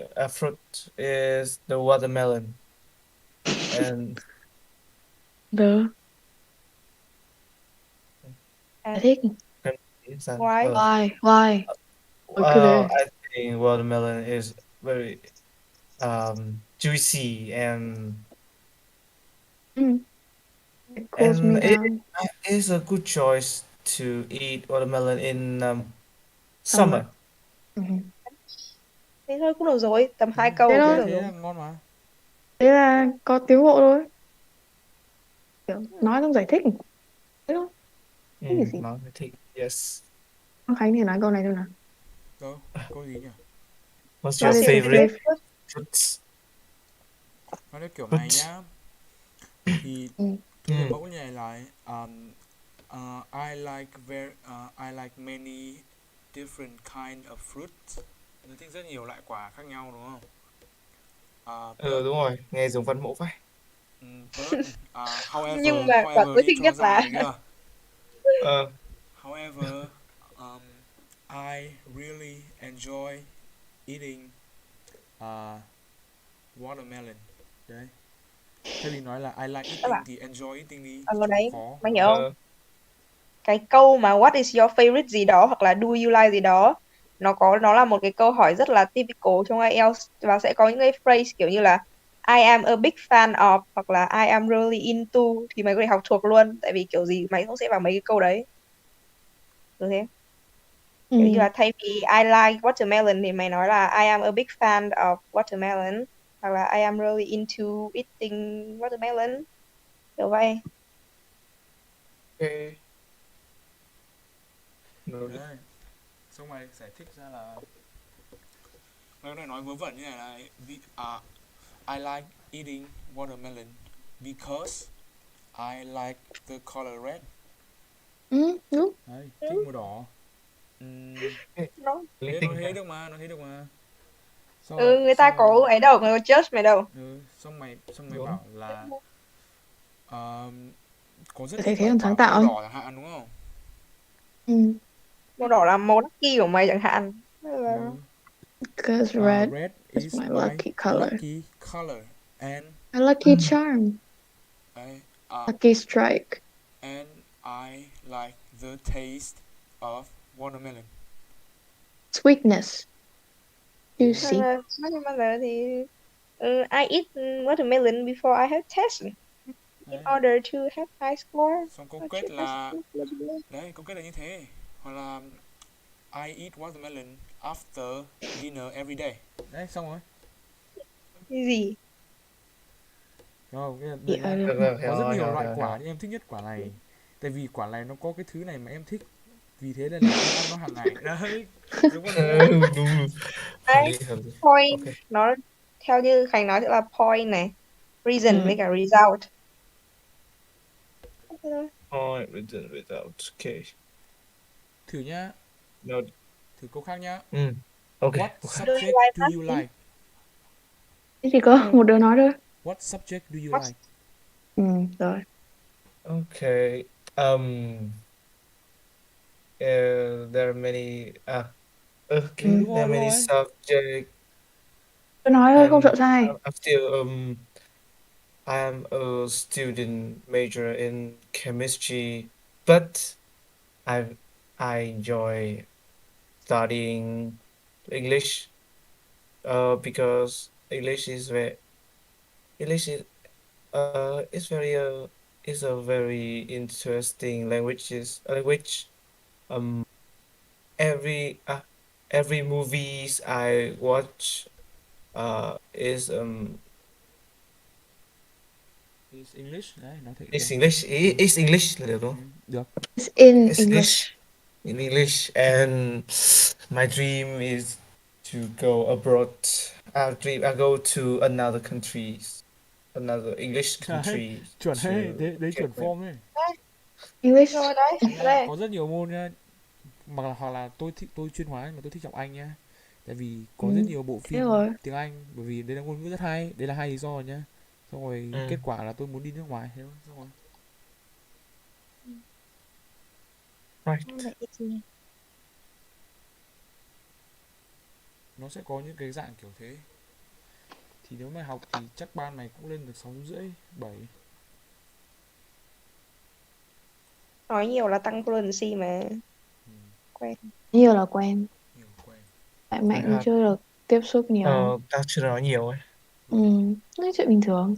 fruit is the watermelon. And Được. Giải thích. Why? Why? Cứ thế. I think watermelon is very juicy and It cools me it down. is a good choice to eat watermelon in Summer. summer. Thế thôi cũng được rồi. Tầm 2 câu Thế cũng thôi. được Thế rồi. là ngon mà. Thế là có tiến bộ thôi. Kiểu nói xong giải thích. Thế thôi. Thế thì gì? Nói thích. Yes. Khánh thì nói câu này thôi nào. Đâu, câu gì nhỉ? What's What your is your favorite favorite? fruits? Nói theo kiểu này nhá. Thì cái mẫu như này là I like many different kind of fruits. Tôi thích rất nhiều loại quả khác nhau đúng không? Đúng rồi, nghe giống văn mẫu vậy. But Nhưng mà quả however tôi đi thích cho nhất là dài kìa. However, I really enjoy eating watermelon. Đấy. Thay vì nói là I like eating thì enjoy eating đi cho nó đấy, khó. mày hiểu không? Cái câu mà what is your favorite gì đó hoặc là do you like gì đó, nó là một cái câu hỏi rất là typical trong IELTS và sẽ có những cái phrase kiểu như là I am a big fan of hoặc là I am really into thì mày có thể học thuộc luôn, tại vì kiểu gì mày cũng sẽ vào mấy cái câu đấy. Được thế. Kiểu như là thay vì I like watermelon thì mày nói là I am a big fan of watermelon hoặc là I am really into eating watermelon. Kiểu vậy. Ok. Đấy. Xong mày giải thích ra là mày có thể nói vớ vẩn như này là I like eating watermelon because I like the color red. Đúng. Đấy, thích màu đỏ. Thế nói thế được mà, nói thế được mà. Người ta có ấy đâu, người có judge mày đâu. Xong mày bảo là có rất Thế ít loại còn quả sáng có màu tạo. đỏ chẳng hạn đúng không? Màu đỏ là màu lucky của mày chẳng hạn. Because red is my lucky color. Lucky color and My lucky charm. Lucky strike. And I like the taste of watermelon. Sweetness. Juicy. Watermelon thì I eat watermelon before I have test in order to have high score. Xong câu kết là đấy, câu kết là như thế. Hoặc là I eat watermelon after dinner every day. Đấy, xong rồi. Cái gì? Không, có rất nhiều loại quả nhưng em thích nhất quả này. Tại vì quả này nó có cái thứ này mà em thích. Vì thế nên là em ăn nó hàng ngày. Đấy, đúng không? Đấy, point nó theo như Khánh nói sẽ là point này, reason với cả result. Point, reason, result. Okay. Thử nhá. Thử câu khác nhá. Okay. What subject do you like? Cái gì cơ? Một đứa nói thôi. What subject do you like? Rồi. Okay. There are many there are many subjects. Cứ nói thôi, không sợ sai. I am a student major in chemistry, but I enjoy studying English because English is very is a very interesting language. Um, every every movies I watch is Is English đấy, nói thiệt is kìa. English. Is English là được đúng không? Được. It's in It's English. in English, and my dream is to go abroad. I go to another countries, another English Đấy, country chuẩn to đấy, đấy get chuẩn my. form ấy. English. Rồi đấy, Đấy nha, đây. có rất nhiều môn nha, hoặc là tôi chuyên hóa mà tôi thích học Anh nhá. Tại vì có rất nhiều bộ Thế phim rồi. tiếng Anh, bởi vì đây là ngôn ngữ rất hay, đây là hai lý do rồi nhá. Xong rồi Ừ. kết quả là tôi muốn đi nước ngoài thế thôi, xong rồi. Right. Nó sẽ có những cái dạng kiểu thế. Thì nếu mà học thì chắc ban mày cũng lên được 6,5, 7. Nói nhiều là tăng fluency mà. Ừ, Quen. Nhiều là quen. nhiều quen. Tại I Mạnh have chưa được tiếp xúc nhiều. tao chưa nói nhiều ấy. Nói chuyện bình thường.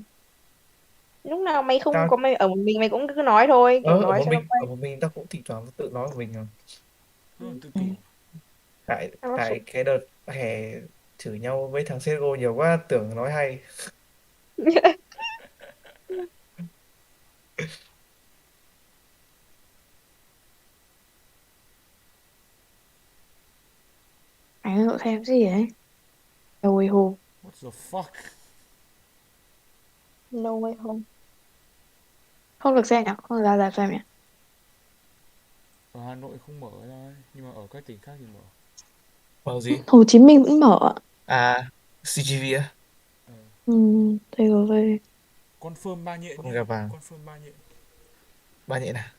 Lúc nào mày không Tao có mày ở một mình mày cũng cứ nói thôi, kiểu ở nói cho nó ở quen. một mình tao cũng thỉnh thoảng tự nói của mình à. Tự Ừ. kỷ. tại Tao bác tại cái đợt hè chửi nhau với thằng CSGO nhiều quá tưởng nói hay. Anh cậu xem gì ấy? Ôi hồ. What the fuck? No way home. Không được xem nhỉ? Không được ra rạp xem nhỉ? Ở Hà Nội không mở thôi, nhưng mà ở các tỉnh khác thì mở. Bao gì? Hồ Chí Minh vẫn mở ạ. À, CGV á. TGV. Confirm ba nhện Con nhá. gà vàng. Confirm ba nhện. Ba nhện à?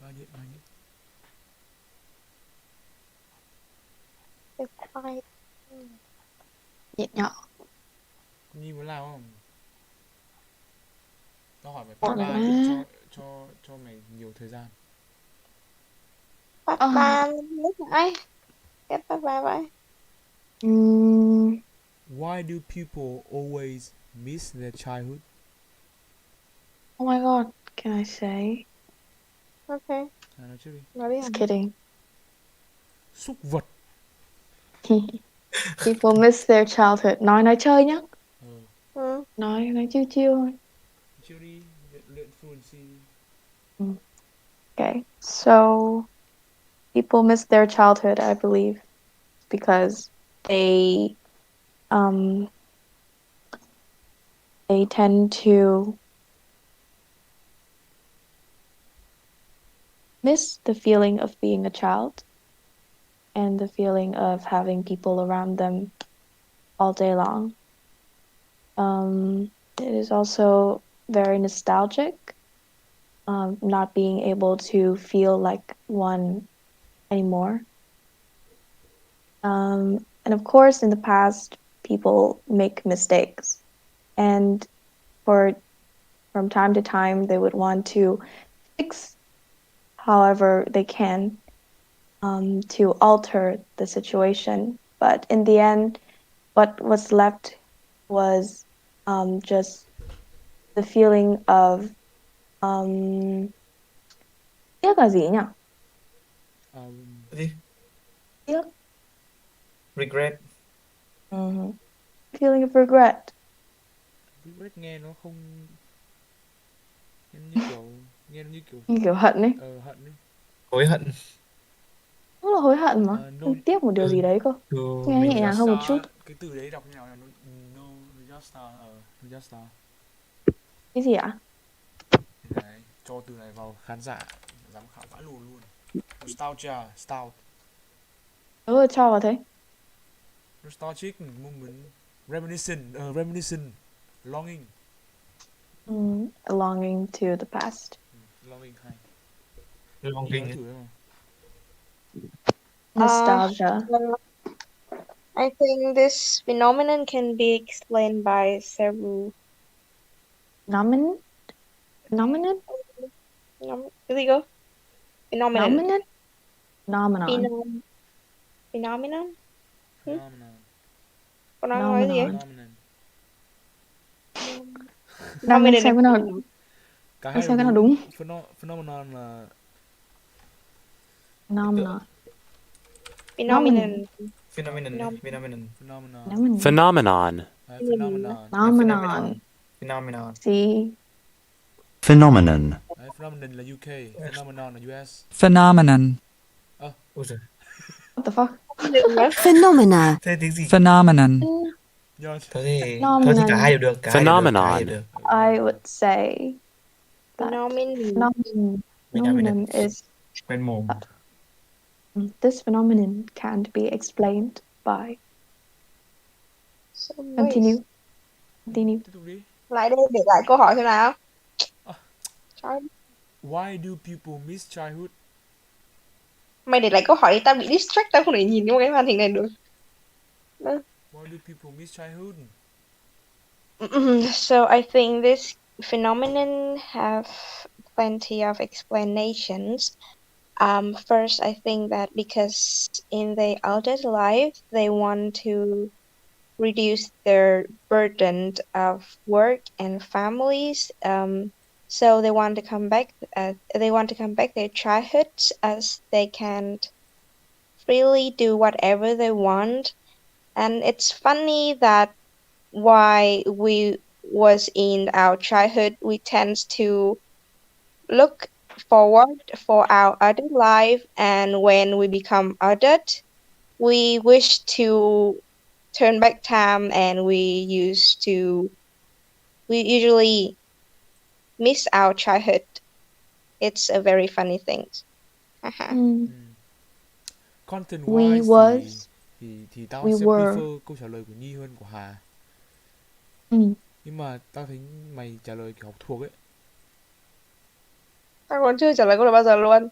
Ba nhện, ba nhện. Nhện nhỏ. Con Nhi muốn làm không? Tao hỏi mày Ổn part 3 quá. giúp cho mày nhiều thời gian. Phát ba lúc nãy. Kết phát ba vậy. Why do people always miss their childhood? Oh my god. Can I say? Okay. Nói trước đi. Nói đi. Just kidding. Súc vật. People miss their childhood. Nói chơi nhá. Nói chiêu chiêu thôi. Chiêu đi, luyện fluency. Okay. So people miss their childhood, I believe, because they tend to miss the feeling of being a child and the feeling of having people around them all day long. It is also very nostalgic, not being able to feel like one anymore. And of course, in the past, people make mistakes, and from time to time, they would want to fix however they can to alter the situation. But in the end, what was left was just the feeling of tiếc là gì nhỉ? Gì? Tiếc. Regret. Feeling of regret. Regret nghe nó không như kiểu Như kiểu hận ấy. hận ấy. Hối hận. Nó là hối hận mà. Không tiếc một điều gì đấy cơ. Nghe nhẹ nhàng hơn một chút. Cái từ đấy đọc như nào là no just Cái gì ạ? Đấy, cho từ này vào khán giả giám khảo vãi lùn luôn. Nostalgia, stout. Cho vào thế. Nostalgic moment, reminiscent, longing. Longing to the past. Longing hay. Longing. Nostalgia. I think this phenomenon can be explained by several. Phenomenon? Cái gì cơ? Phenomenon. Phenomenon. Con nói gì ấy? Đang xem cái nào. Cả Ôi hai sao đều cái nào đúng. đúng? Phenomenon là Phenomenon. Phenomenon. Phenomenon. phenomenon. Phenomenon. Phenomenon. Phenomenon. Phenomenon. Phenomenon. See? Phenomenon. Phenomenon là UK, phenomenon là US. Phenomenon. Ôi giời. What the fuck? Phenomena. Thế tiếng gì? Phenomenon. Nhờ. Thôi thì cả hai đều được. Cả hai đều được. Cả hai đều được. I would say that Phenomenon. phenomenon is Quen mồm. that this phenomenon can't be explained by. Continue. Continue. Tiếp tục đi. Lại đây để lại câu hỏi xem nào. Why do people miss childhood? Mày để lại câu hỏi đi, tao bị distract, tao không thể nhìn cái màn hình này được. Why do people miss childhood? So I think this phenomenon have plenty of explanations. First, I think that because in their adult life, they want to reduce their burden of work and families. So they want to come back. They want to come back their childhood as they can freely do whatever they want. And it's funny that while we was in our childhood, we tend to look forward for our adult life, and when we become adult, we wish to turn back time, and we usually miss our childhood. It's a very funny thing. Content We wise was. thì tao We sẽ were. prefer câu trả lời của Nhi hơn của Hà. Nhưng mà tao thấy mày trả lời kiểu học thuộc ấy. Tao còn chưa trả lời câu này bao giờ luôn.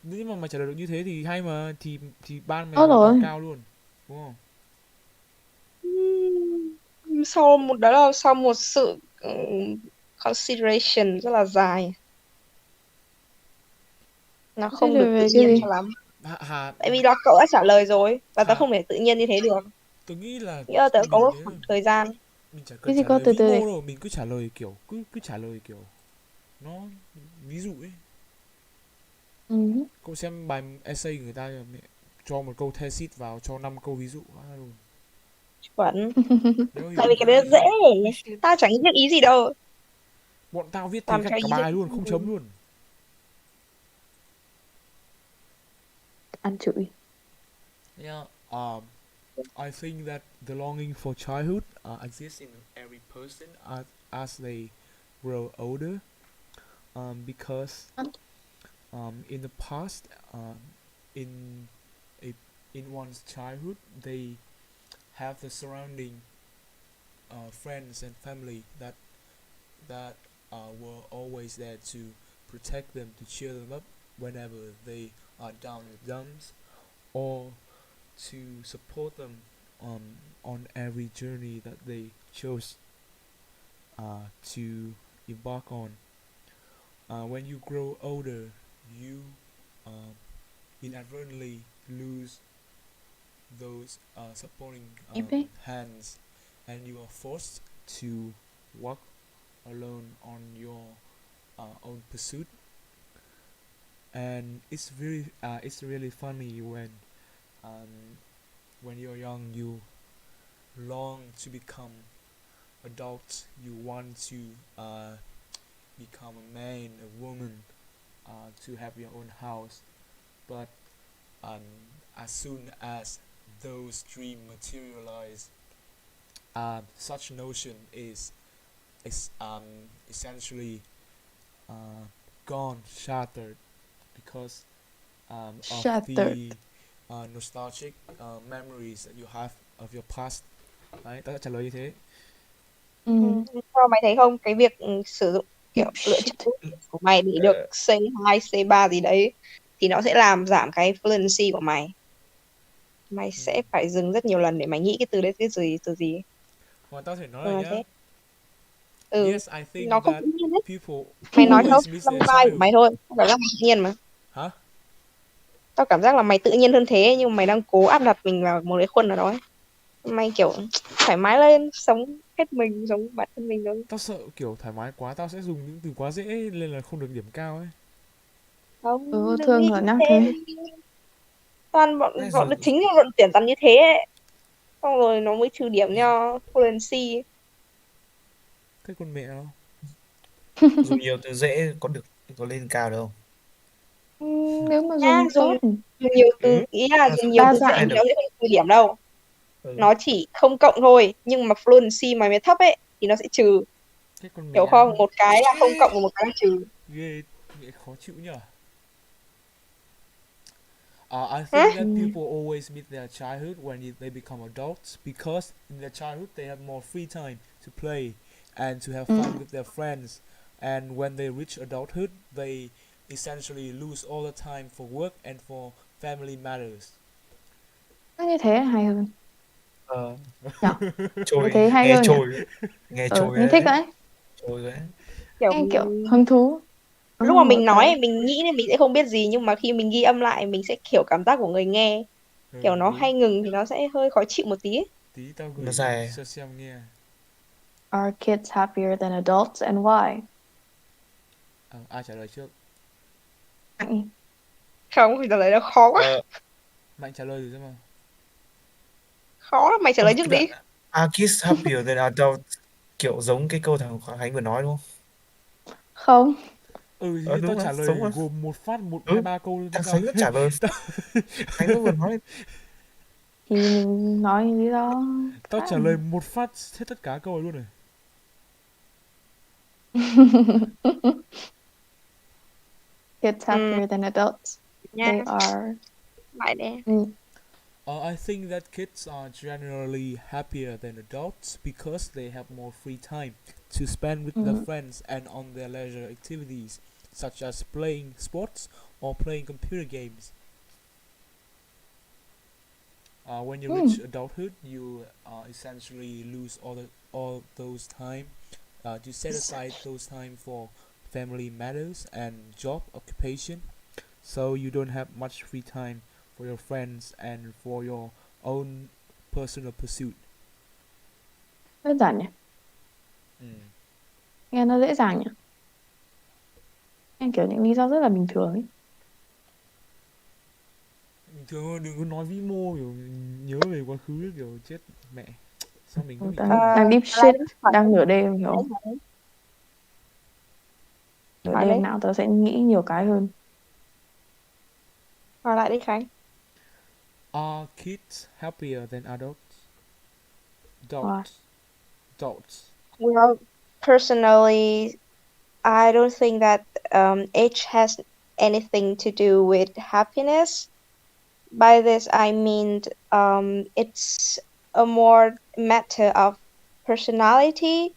Nếu mà mày trả lời được như thế thì hay mà, thì ban mày Tốt hoàn toàn rồi. cao luôn, đúng không? Sau một sự consideration rất là dài, nó không được tự nhiên cho lắm. Tại vì là cậu đã trả lời rồi và tao không thể tự nhiên như thế được. Tôi nghĩ là tớ có một khoảng thời gian. Mình chả Cái cần gì trả có lời từ vĩ từ mô đây? đâu, mình cứ trả lời kiểu cứ trả lời kiểu nó ví dụ ấy. Cậu xem bài essay người ta cho một câu thesis vào, cho 5 câu ví dụ luôn. Chuẩn. Tại vì cái đấy dễ, tao chẳng biết ý gì đâu. Bọn tao viết thế cả bài luôn, không chấm luôn. Ăn chửi. Yeah, I think that the longing for childhood exists in every person as they grow older, because in the past, in one's childhood, they have the surrounding friends and family that were always there to protect them, to cheer them up whenever they are down in the dumps, or to support them on every journey that they chose to embark on. When you grow older, you inadvertently lose those supporting hands, and you are forced to walk alone on your own pursuit. And it's really funny when you're young, you long to become adult. You want to become a man, a woman, to have your own house. But as soon as those dreams materialize, such notion is essentially gone, shattered, because of the nostalgic memories that you have of your past. Đấy, tao đã trả lời như thế. Sao mày thấy không, cái việc sử dụng kiểu lựa chọn của mày để được C2, C3 gì đấy thì nó sẽ làm giảm cái fluency của mày. Mày sẽ phải dừng rất nhiều lần để mày nghĩ cái từ đấy từ gì. Còn tao thể nói là nhá. Yes, I think nó không that tự nhiên đấy. people Mày nói theo miss tâm their vai của childhood. mày thôi, tao cảm giác mày tự nhiên mà. Hả? Tao cảm giác là mày tự nhiên hơn thế, nhưng mày đang cố áp đặt mình vào một cái khuôn nào đó ấy. Mày kiểu thoải mái lên, sống hết mình, giống bản thân mình luôn. Tao sợ kiểu thoải mái quá tao sẽ dùng những từ quá dễ nên là không được điểm cao ấy. Không, đừng Thương nghĩ rồi như nhắc thế. thế. Toàn bọn Thế bọn chính là bọn tuyển toàn như thế ấy. Xong rồi nó mới trừ điểm cho fluency. Thế con mẹ nó. dùng nhiều từ dễ có lên cao đâu. Nếu mà Nha, dùng tốt dùng nhiều từ, Ừ. ý là Nó dùng nhiều đa từ dễ ai thì dạng. được. nó sẽ không trừ điểm đâu. Ừ. Nó chỉ không cộng thôi, nhưng mà fluency mày mới thấp ấy thì nó sẽ trừ. Thế con Hiểu mẹ nó. không? Một cái là không cộng và một cái là trừ. Ghê, mẹ khó chịu nhở. I Hả? think that people always meet their childhood when they become adults because in their childhood they have more free time to play and to have fun with their friends. And when they reach adulthood, they essentially lose all the time for work and for family matters. Như thế hay hơn. Ờ, Nhở? Như trôi thế hay nghe hơn nhỉ? trôi nghe trôi Mình thích đấy, đấy. trôi đấy. Kiểu Nghe kiểu hứng thú. lúc mà mình nói Ok. mình nghĩ nên mình sẽ không biết gì, nhưng mà khi mình ghi âm lại mình sẽ hiểu cảm giác của người nghe. Kiểu nó Đúng. hay ngừng thì nó sẽ hơi khó chịu một tí. Tí tao Nó gửi dài. cho xem nghe. Are kids happier than adults and why? Ai trả lời trước? Mạnh. Không, thì trả lời nó khó quá. Mạnh trả lời rồi chứ mà. Khó lắm, mày trả lời trước Tức đi. là are kids happier than adults, kiểu giống cái câu thằng Khánh vừa nói đúng không? Không. Thế tao Đúng rồi, trả giống lời rồi. gồm một phát 1, 2, 3 câu luôn chứ Thằng sao? Khánh nó trả lời. Khánh nó vừa nói. Thì mình nói lý do. Tao trả lời một phát hết tất cả câu luôn này. Kids happier than adults. Nha. They are. Lại đi. I think that kids are generally happier than adults because they have more free time to spend with their friends and on their leisure activities, such as playing sports or playing computer games. When you reach adulthood, you essentially lose all those time to set aside those time for family matters and job occupation, so you don't have much free time for your friends and for your own personal pursuit. Đơn giản nhỉ? Nghe nó dễ dàng nhỉ? Nghe kiểu những lý do rất là bình thường ấy. Bình thường thôi, đừng có nói vĩ mô kiểu nhớ về quá khứ kiểu chết mẹ. Sao mình có bị thế nhỉ? Đang deep shit, đang nửa đêm hiểu không? Nửa Hỏi đêm đi. nào tớ sẽ nghĩ nhiều cái hơn. Hỏi lại đi Khánh. Are kids happier than adults? Adults. Well, personally, I don't think that age has anything to do with happiness. By this, I mean it's a more matter of personality.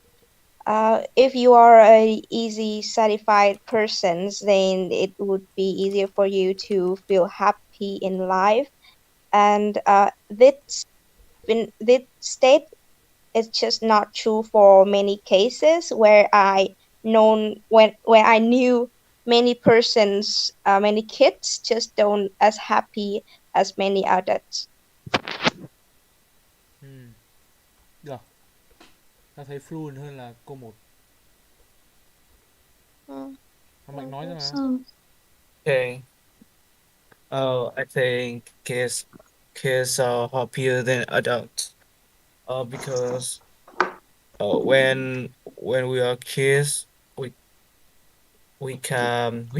If you are a easy satisfied person, then it would be easier for you to feel happy in life. And this state is just not true for many cases where I knew many persons, many kids just don't as happy as many adults. Được. Ta thấy fluent hơn là câu 1. Mạnh nói ra mà. Okay. I think kids are happier than adults. Because when we are kids, we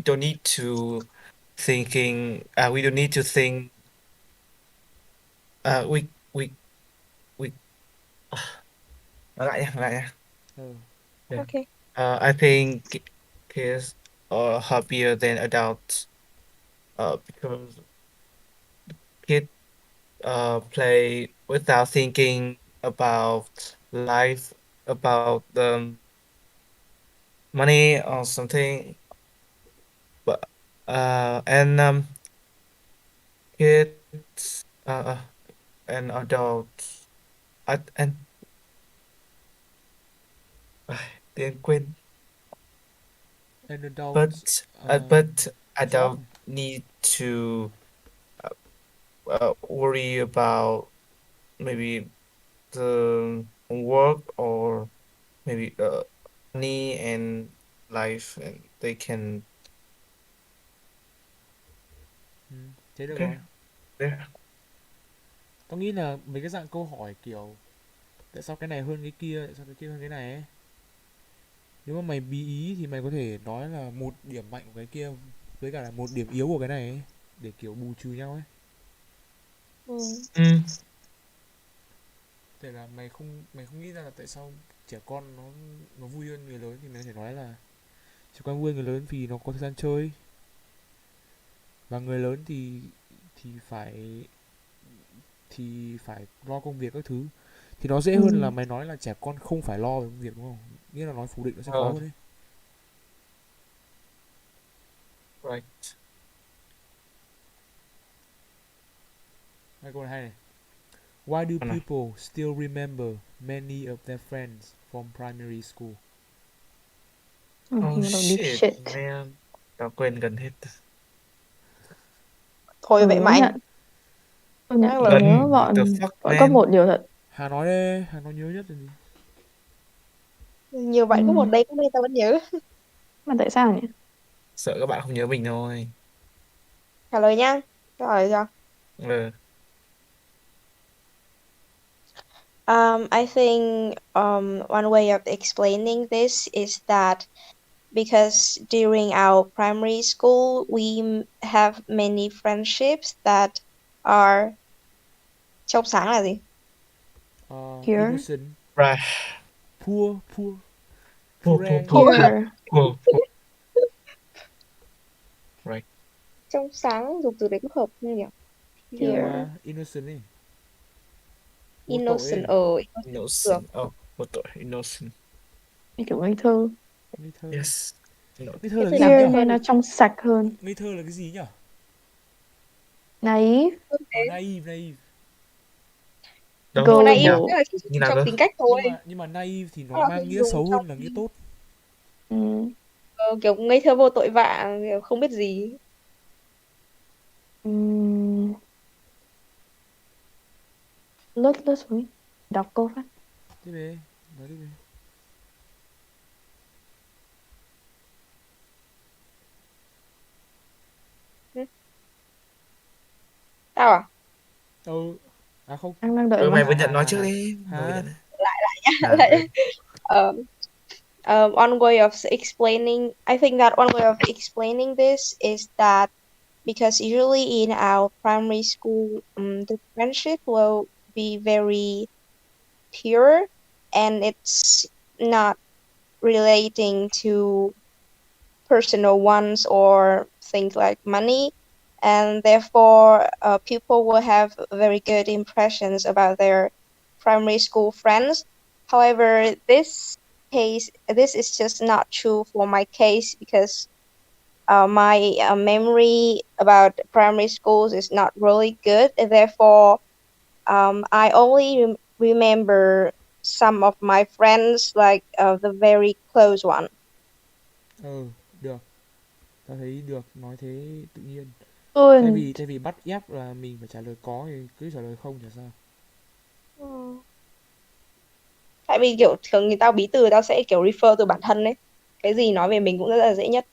don't need to we don't need to think we nói lại nha. Yeah. Okay. I think kids are happier than adults because kids play without thinking about life, about money or something. But and kids and adults and didn't quên. And adults. But adult need to worry about maybe the work or maybe money and life, and they can. Thế được Okay, rồi. there. Tao nghĩ là mấy cái dạng câu hỏi kiểu tại sao cái này hơn cái kia, tại sao cái kia hơn cái này ấy. Nếu mà mày bí ý thì mày có thể nói là một điểm mạnh của cái kia với cả là một điểm yếu của cái này ấy, để kiểu bù trừ nhau ấy. Để là mày không nghĩ ra là tại sao trẻ con nó vui hơn người lớn thì mày có thể nói là trẻ con vui hơn người lớn vì nó có thời gian chơi, và người lớn thì phải lo công việc các thứ, thì nó dễ hơn là mày nói là trẻ con không phải lo về công việc, đúng không? Nghĩa là nói phủ định nó sẽ khó hơn đấy. Right. Hai câu này hay này. Why do Nào. people still remember many of their friends from primary school? Oh Deep shit, man. Tao quên gần hết. Thôi vậy mà anh. Nhận. Tôi nhận Gần. nhớ bọn cấp 1 nhiều thật. Hà nói đây, Hà nói nhớ nhất là gì? Nhiều bạn có một đây có đây tao vẫn nhớ. Mà tại sao nhỉ? Sợ các bạn không nhớ mình thôi. Trả lời nha. Trả lời cho. I think one way of explaining this is that because during our primary school we have many friendships that are trong sáng là gì? Innocent. Right. Poor. Right. Trong sáng dùng từ đấy có hợp không nhỉ? Pure mà, innocent ấy. Innocent Innocent. Oh, vô tội. Innocent. Kiểu ngây thơ. Yes. Ngây thơ là cái gì nhỉ? Nên nó trong sạch hơn. Ngây thơ là cái gì nhỉ? Naive. Naive. Đâu, naive là trong tính cách thôi. Nhưng mà naive thì nó mang nghĩa xấu hơn là nghĩa tốt. Kiểu ngây thơ vô tội vạ, kiểu không biết gì. Lướt xuống. Đọc câu phát. Tiếp về, nói tiếp về. Tao à? À không. Anh đang đợi mày vừa nhận nói trước đi. Lại. One way of explaining, I think that one way of explaining this is that because usually in our primary school, the friendship will be very pure and it's not relating to personal ones or things like money, and therefore people will have very good impressions about their primary school friends. However, this is just not true for my case because my memory about primary schools is not really good, and therefore I only remember some of my friends, like the very close one. Được. Tao thấy được, nói thế tự nhiên. Thay vì bắt ép là mình phải trả lời có thì cứ trả lời không thì sao? Tại vì kiểu thường người tao bí từ tao sẽ kiểu refer từ bản thân đấy. Cái gì nói về mình cũng rất là dễ nhất.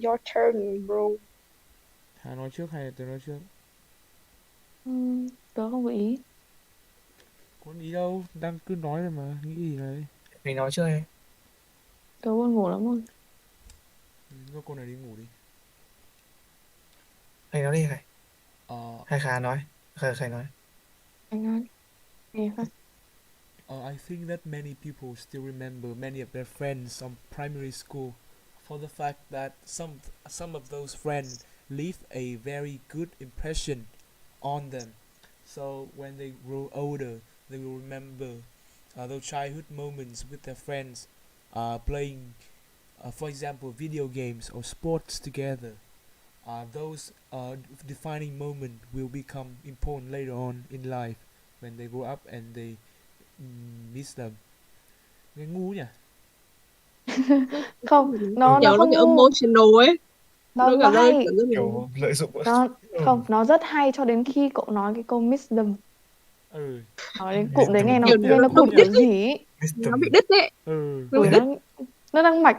Your turn, bro. Hà nói trước hay là tớ nói trước? Tớ không có ý. Có ý đâu, đang cứ nói rồi mà, nghĩ gì đấy. Mày nói trước đi. Tớ buồn ngủ lắm rồi. Cho cô này đi ngủ đi. Mày nói đi Khải. Hay Khải nói. Khải nói. Anh nói. Nghe phát. I think that many people still remember many of their friends from primary school for the fact that some of those friends leave a very good impression on them. So when they grow older, they will remember those childhood moments with their friends, playing, for example, video games or sports together. Those defining moments will become important later on in life when they grow up and they miss them. Nghe ngu nhỉ? Không, nó không ngu. Emotional ấy. Nó hay. Kiểu lợi dụng. Không, nó rất hay cho đến khi cậu nói cái câu wisdom. Ừ. Nói đến cụm đấy nghe nó Công nhận, nó công cụt nhận. kiểu gì ý. Nó bị đứt đấy. Ừ. Nó bị Ừ, đứt. nó đang mạch.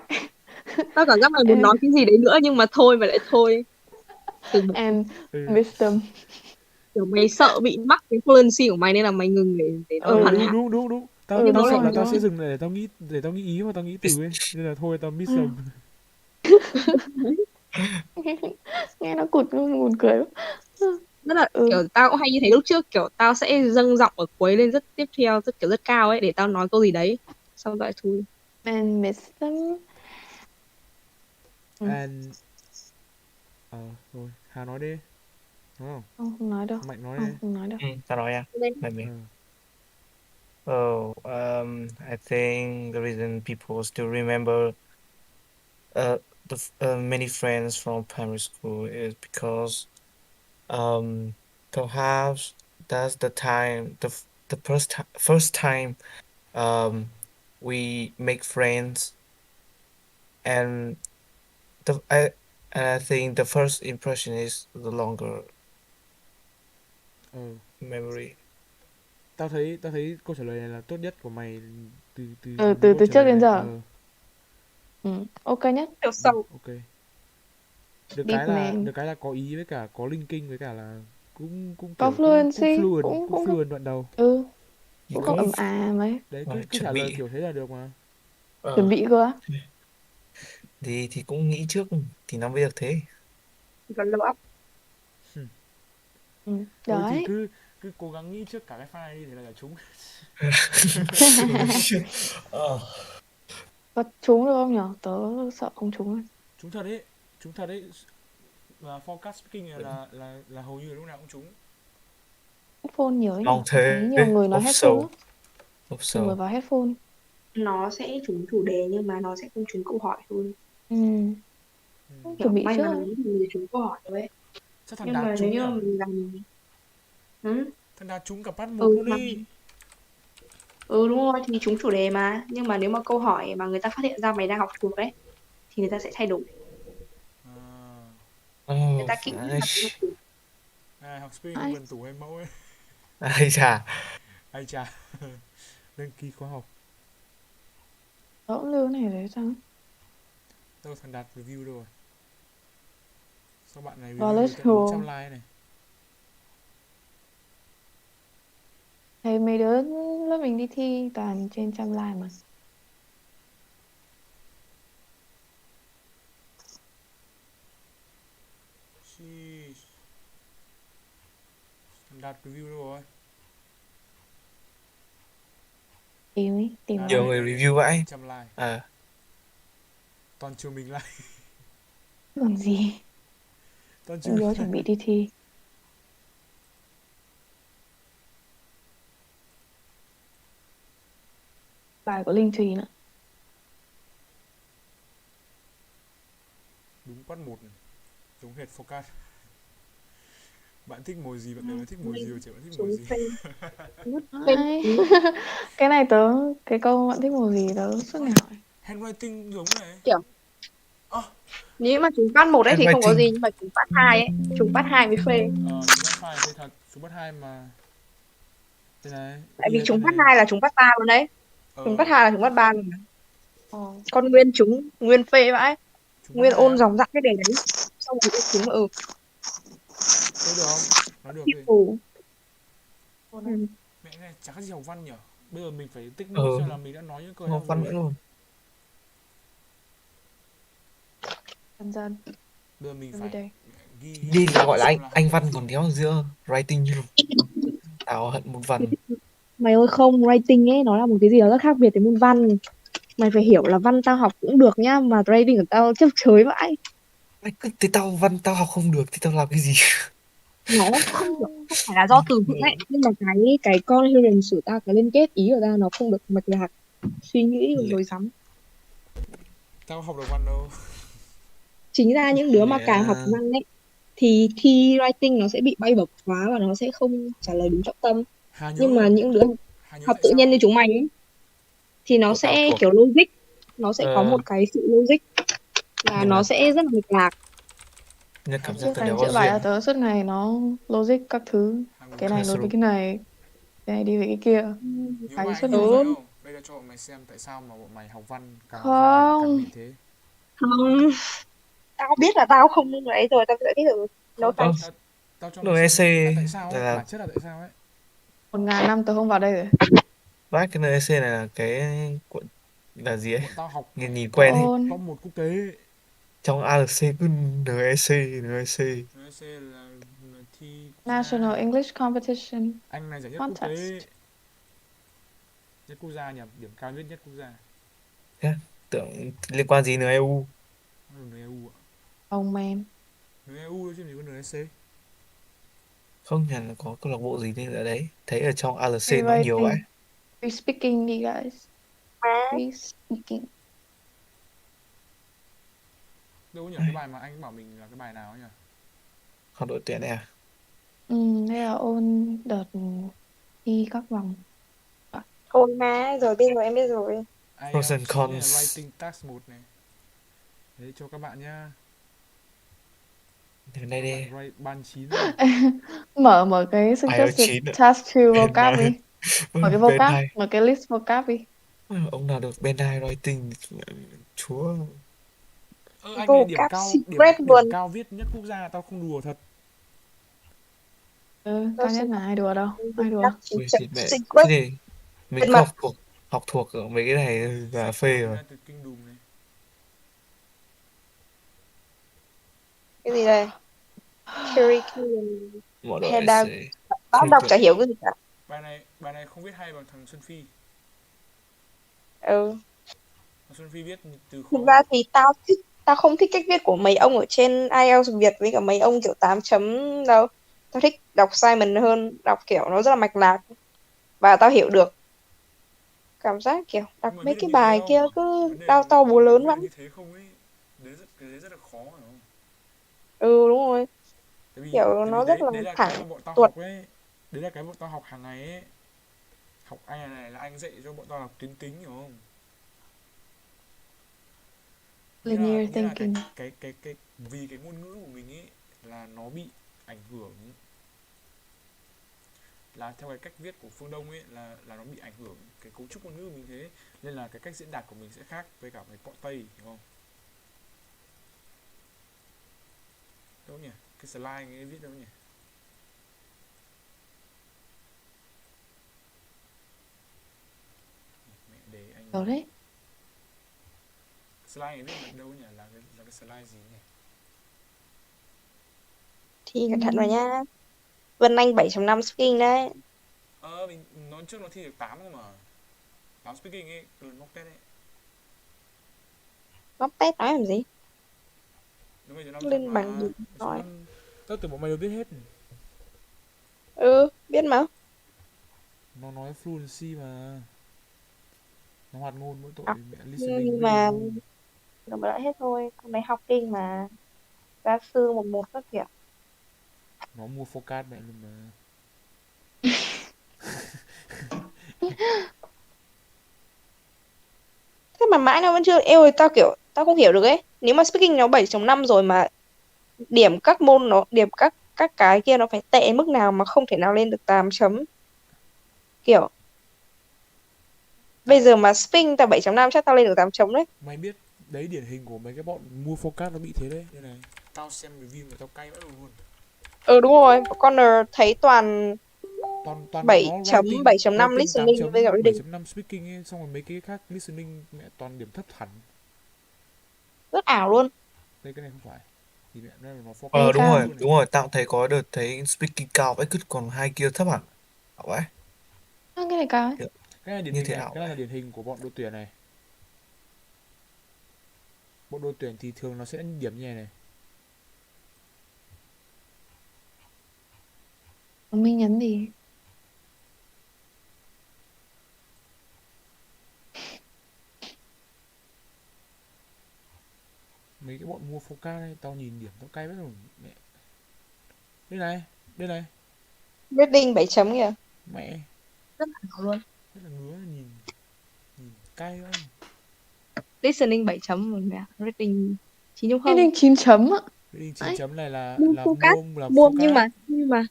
Tao cảm giác mày muốn nói cái gì đấy nữa nhưng mà thôi mà lại thôi. And Ừ. wisdom. Kiểu mày sợ bị mắc cái fluency của mày nên là mày ngừng để nó hoàn hảo. Đúng. Tao Ừ, tao đúng sợ rồi, là tao đúng sẽ rồi. dừng lại để tao nghĩ ý mà tao nghĩ từ ấy. Nên là thôi tao miss dầm. Nghe nó cụt buồn cười lắm. Rất là kiểu tao cũng hay như thế, lúc trước kiểu tao sẽ dâng giọng ở cuối lên rất tiếp theo, rất cao ấy để tao nói câu gì đấy. Xong rồi thôi. And wisdom. And rồi, Hà nói đi. Đúng không? Không nói đâu. Mạnh nói đi. Không nói đâu. Tao nói à? Maybe. I think the reason people still remember many friends from primary school is because perhaps that's the time the first time we make friends, and I think the first impression is the longer memory. Tao thấy câu trả lời này là tốt nhất của mày từ từ trước đến giờ. Ok nhất. Kiểu sâu. Ok. Được cái là có ý với cả có linking với cả là cũng có kiểu fluency, cũng fluent đoạn đầu. Cũng không ầm mấy. Đấy, cứ trả lời kiểu thế là được mà. Chuẩn bị cơ á. Thì cũng nghĩ trước thì nó mới được thế. Còn lâu ấp. Thôi Đấy. thì cứ cố gắng nghĩ trước cả cái file đi thì là trúng. Có trúng được không nhở? Tớ sợ không trúng ấy. Trúng thật đấy. Và forecast speaking là hầu như lúc nào cũng trúng. Headphone nhiều ấy Mong nhở? thế. Thấy nhiều người nói headphone lắm. Nhiều người vào headphone. Nó sẽ trúng chủ đề nhưng mà nó sẽ không trúng câu hỏi thôi. Chuẩn bị may trước. mắn thì trúng câu hỏi thôi ấy. Chắc thằng Nhưng Đạt mà trúng nếu nhỉ? như mình làm Thằng Đạt trúng cả part 1 luôn đi. đúng rồi, thì trúng chủ đề mà. Nhưng mà nếu mà câu hỏi mà người ta phát hiện ra mày đang học thuộc ấy thì người ta sẽ thay đổi. Người ta kỹ học thuộc. Học speaking vườn tủ hay mẫu ấy. Ai chà. Đăng ký khóa học. Tớ cũng lưu này đấy sao? Đâu thằng Đạt review đâu rồi. Sao bạn này Vào review let's tận go. 400 like này. Thấy mấy đứa lớp mình đi thi toàn trên 100 like mà. Thằng Đạt review đâu rồi? Tìm nhiều người review vậy. 100 like. Toàn trường mình like. Còn gì? Toàn Những đứa chuẩn bị đi thi. Bài của Linh Thùy nữa. Đúng part 1 này. Đúng hệt forecast. Bạn thích màu gì? Bạn đều thích màu gì? Bạn thích màu gì? Cái này cái câu bạn thích màu gì tớ suốt ngày hỏi. Handwriting giống này. Kiểu nếu mà chúng part 1 ấy thì không có gì, nhưng mà chúng part 2 ấy, chúng part 2 mới phê. Chúng part 2 phê thật, chúng part 2 mà đây này. Tại vì chúng part 2 là chúng part 3 luôn đấy. Chúng part 2 là chúng part 3 luôn. Con Nguyên phê vãi. Nguyên ôn dòng dặn cái đề đấy. Xong rồi chúng Thế được không? Nói được đi. Mẹ này chả có gì học văn nhỉ? Bây giờ mình phải tích nốt xem là mình đã nói những câu học văn nữa luôn. Dần. Bây giờ mình phải ghi là gọi là anh văn còn đéo giữa writing như tao hận môn văn. Mày ơi không, writing ấy nó là một cái gì đó rất khác biệt với môn văn. Mày phải hiểu là văn tao học cũng được nhá, mà writing của tao chấp chới vãi. Thì văn tao học không được thì tao làm cái gì? Nó không phải là do từ vựng ấy, nhưng mà cái coherence của tao, cái liên kết ý của tao nó không được mạch lạc, suy nghĩ rồi sắm. Tao học được văn đâu. Chính ra những đứa mà càng học văn ấy thì thi writing nó sẽ bị bay bổng quá và nó sẽ không trả lời đúng trọng tâm. Nhưng mà những đứa học tự nhiên như chúng mày ấy thì nó sẽ kiểu logic, nó sẽ có một cái sự logic và nó sẽ rất là mạch lạc. Nhưng cảm giác Trước tớ anh đều có chữa bài duyên. cho tớ suốt ngày nó logic các thứ. Cái này nối với Classroom. cái này đi với cái kia. Nhiều Cái bài suốt hiểu ngày. vậy không? Bây giờ cho bọn mày xem tại sao mà bọn mày học văn càng học văn càng Không. bị thế. Không, tao biết là tao không ấy rồi, tao giải thích thử. No Không, tao thanks. tao cho mày NEC xem là tại sao ấy, là bản chất là tại sao ấy. 1000 năm tớ không vào đây rồi. bác cái NEC này là cái cuộn là gì ấy? Bọn tao học Nhìn nhìn Có quen ấy. ôn. top 1 quốc tế. Trong ALC cứ NEC. NEC là thi National English Competition. Anh này giải nhất quốc Contest. tế. Nhất quốc gia nhầm, điểm cao nhất quốc gia. Tưởng liên quan gì nữa EU? Người EU ạ. Oh man. Người EU thôi chứ gì có NEC. Không nhận là có câu lạc bộ gì nên ở đấy. Thấy ở trong ALC Free nó nhiều vậy. writing. Free speaking đi guys. Free speaking. Đâu nhỉ, cái bài mà anh bảo mình là cái bài nào nhỉ? Học đội tuyển này à? Đây là ôn đợt thi các vòng. Thôi mà, rồi biết rồi, em biết rồi. Pros and IELTS này, cons. Writing Task 1 này. Đấy cho các bạn nhá. Từ đây đi. Ban 9 Mở cái suggested task 2 vocab đi. Mở cái vocab, mở cái list vocab đi. Ông nào được bên này writing chúa. Anh này điểm cao viết nhất quốc gia, tao không đùa thật. Cao nhất là ai đùa đâu. Ai đùa. Thế thì mình học thuộc ở mấy cái này là phê rồi. Cái gì đây? Curriculum. Mở đội Pedagogy. Tao đọc chả hiểu cái gì cả. Bài này không viết hay bằng thằng Xuân Phi. Thằng Xuân Phi viết từ khó. Thực ra thì tao không thích cách viết của mấy ông ở trên IELTS Việt với cả mấy ông kiểu 8 chấm đâu. Tao thích đọc Simon hơn, đọc kiểu nó rất là mạch lạc và tao hiểu được. Cảm giác kiểu đọc mấy cái bài kia cứ đau to búa lớn lắm. Như thế không ấy. Đấy rất là khó phải không? Ừ đúng rồi. Kiểu nó rất là thẳng tuột. Đấy là cái bọn tao học hàng ngày ấy. Học anh này là anh dạy cho bọn tao học tuyến tính hiểu không? Linear thinking. Vì cái ngôn ngữ của mình ấy là nó bị ảnh hưởng, là theo cái cách viết của phương Đông ấy là nó bị ảnh hưởng cái cấu trúc ngôn ngữ của mình thế, nên là cái cách diễn đạt của mình sẽ khác với cả mấy bọn Tây hiểu không? Đâu nhỉ? Cái slide anh ấy viết đâu nhỉ? Mẹ để anh. Đâu đấy? Slide anh ấy viết là đâu nhỉ? Là cái slide gì nhỉ? Thì cẩn thận vào nha. Vân Anh 7.5 speaking đấy. Mình nói trước nó thi được 8 cơ mà. 8 speaking ấy, lần mock test ấy. Mock test nói làm gì? Lên bằng gì nói. Tớ tưởng bọn mày đều biết hết. Biết mà. Nó nói fluency mà. Nó hoạt ngôn mỗi tội mẹ listening. Nhưng mà nó mới lại hết thôi. Con này học kinh mà. Gia sư 11 các kiểu. Nó mua forecast mẹ luôn mà. Thế mà mãi nó vẫn chưa eo ơi, tao không hiểu được ấy. Nếu mà speaking nó 7.5 rồi mà điểm các môn nó điểm các cái kia nó phải tệ mức nào mà không thể nào lên được 8 chấm. Kiểu bây giờ mà speaking tao 7.5 chắc tao lên được 8 chấm đấy. Mày biết đấy điển hình của mấy cái bọn mua forecast nó bị thế đấy. Đây này, tao xem review mà tao cay vãi luôn. Đúng rồi, Connor thấy toàn 7.5 listening với cả reading. 7.5 speaking ấy, xong rồi mấy cái khác listening mẹ toàn điểm thấp hẳn. Rất ảo luôn. Đây cái này không phải. Thì mẹ nó nó forecast. Đúng rồi, tao thấy có đợt thấy speaking cao vậy cứ còn hai kia thấp hẳn. Ảo vậy. Cái này cao ấy. Cái này điển hình này, cái này là điển hình của bọn đội tuyển này. Bọn đội tuyển thì thường nó sẽ điểm như này. Mình nhấn gì? Mấy cái bọn mua forecast này, tao nhìn điểm tao cay vãi rồi mẹ. Đây này. Reading 7 chấm kìa. Mẹ. Rất là luôn. Rất là ngứa, nhìn cay lắm. Listening 7 chấm rồi mẹ. Reading 9.0. Reading 9 chấm ạ. Reading 9 Đấy, chấm này là mua focus, mua là mua nhưng focus. mà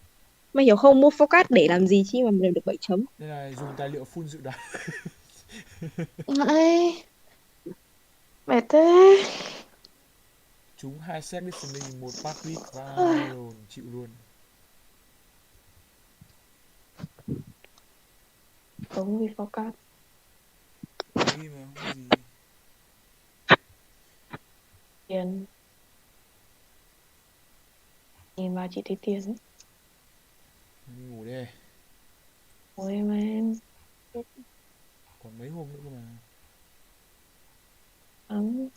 mày hiểu không, mua focus để làm gì chi mà mình được 7 chấm. Đây là dùng tài liệu full dự đoán. Đấy, mệt thế. Chúng 2 set listening, 1 part read và oral, chịu luôn. Giống vì focus. Đấy mà không gì. Tiền. Nhìn vào chị thấy tiền ấy. Đi ngủ đi. Ôi em. Còn mấy hôm nữa cơ mà.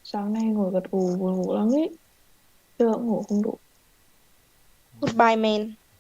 Sáng nay ngồi gật gù buồn ngủ lắm ấy. Trưa cũng ngủ không đủ. Goodbye man.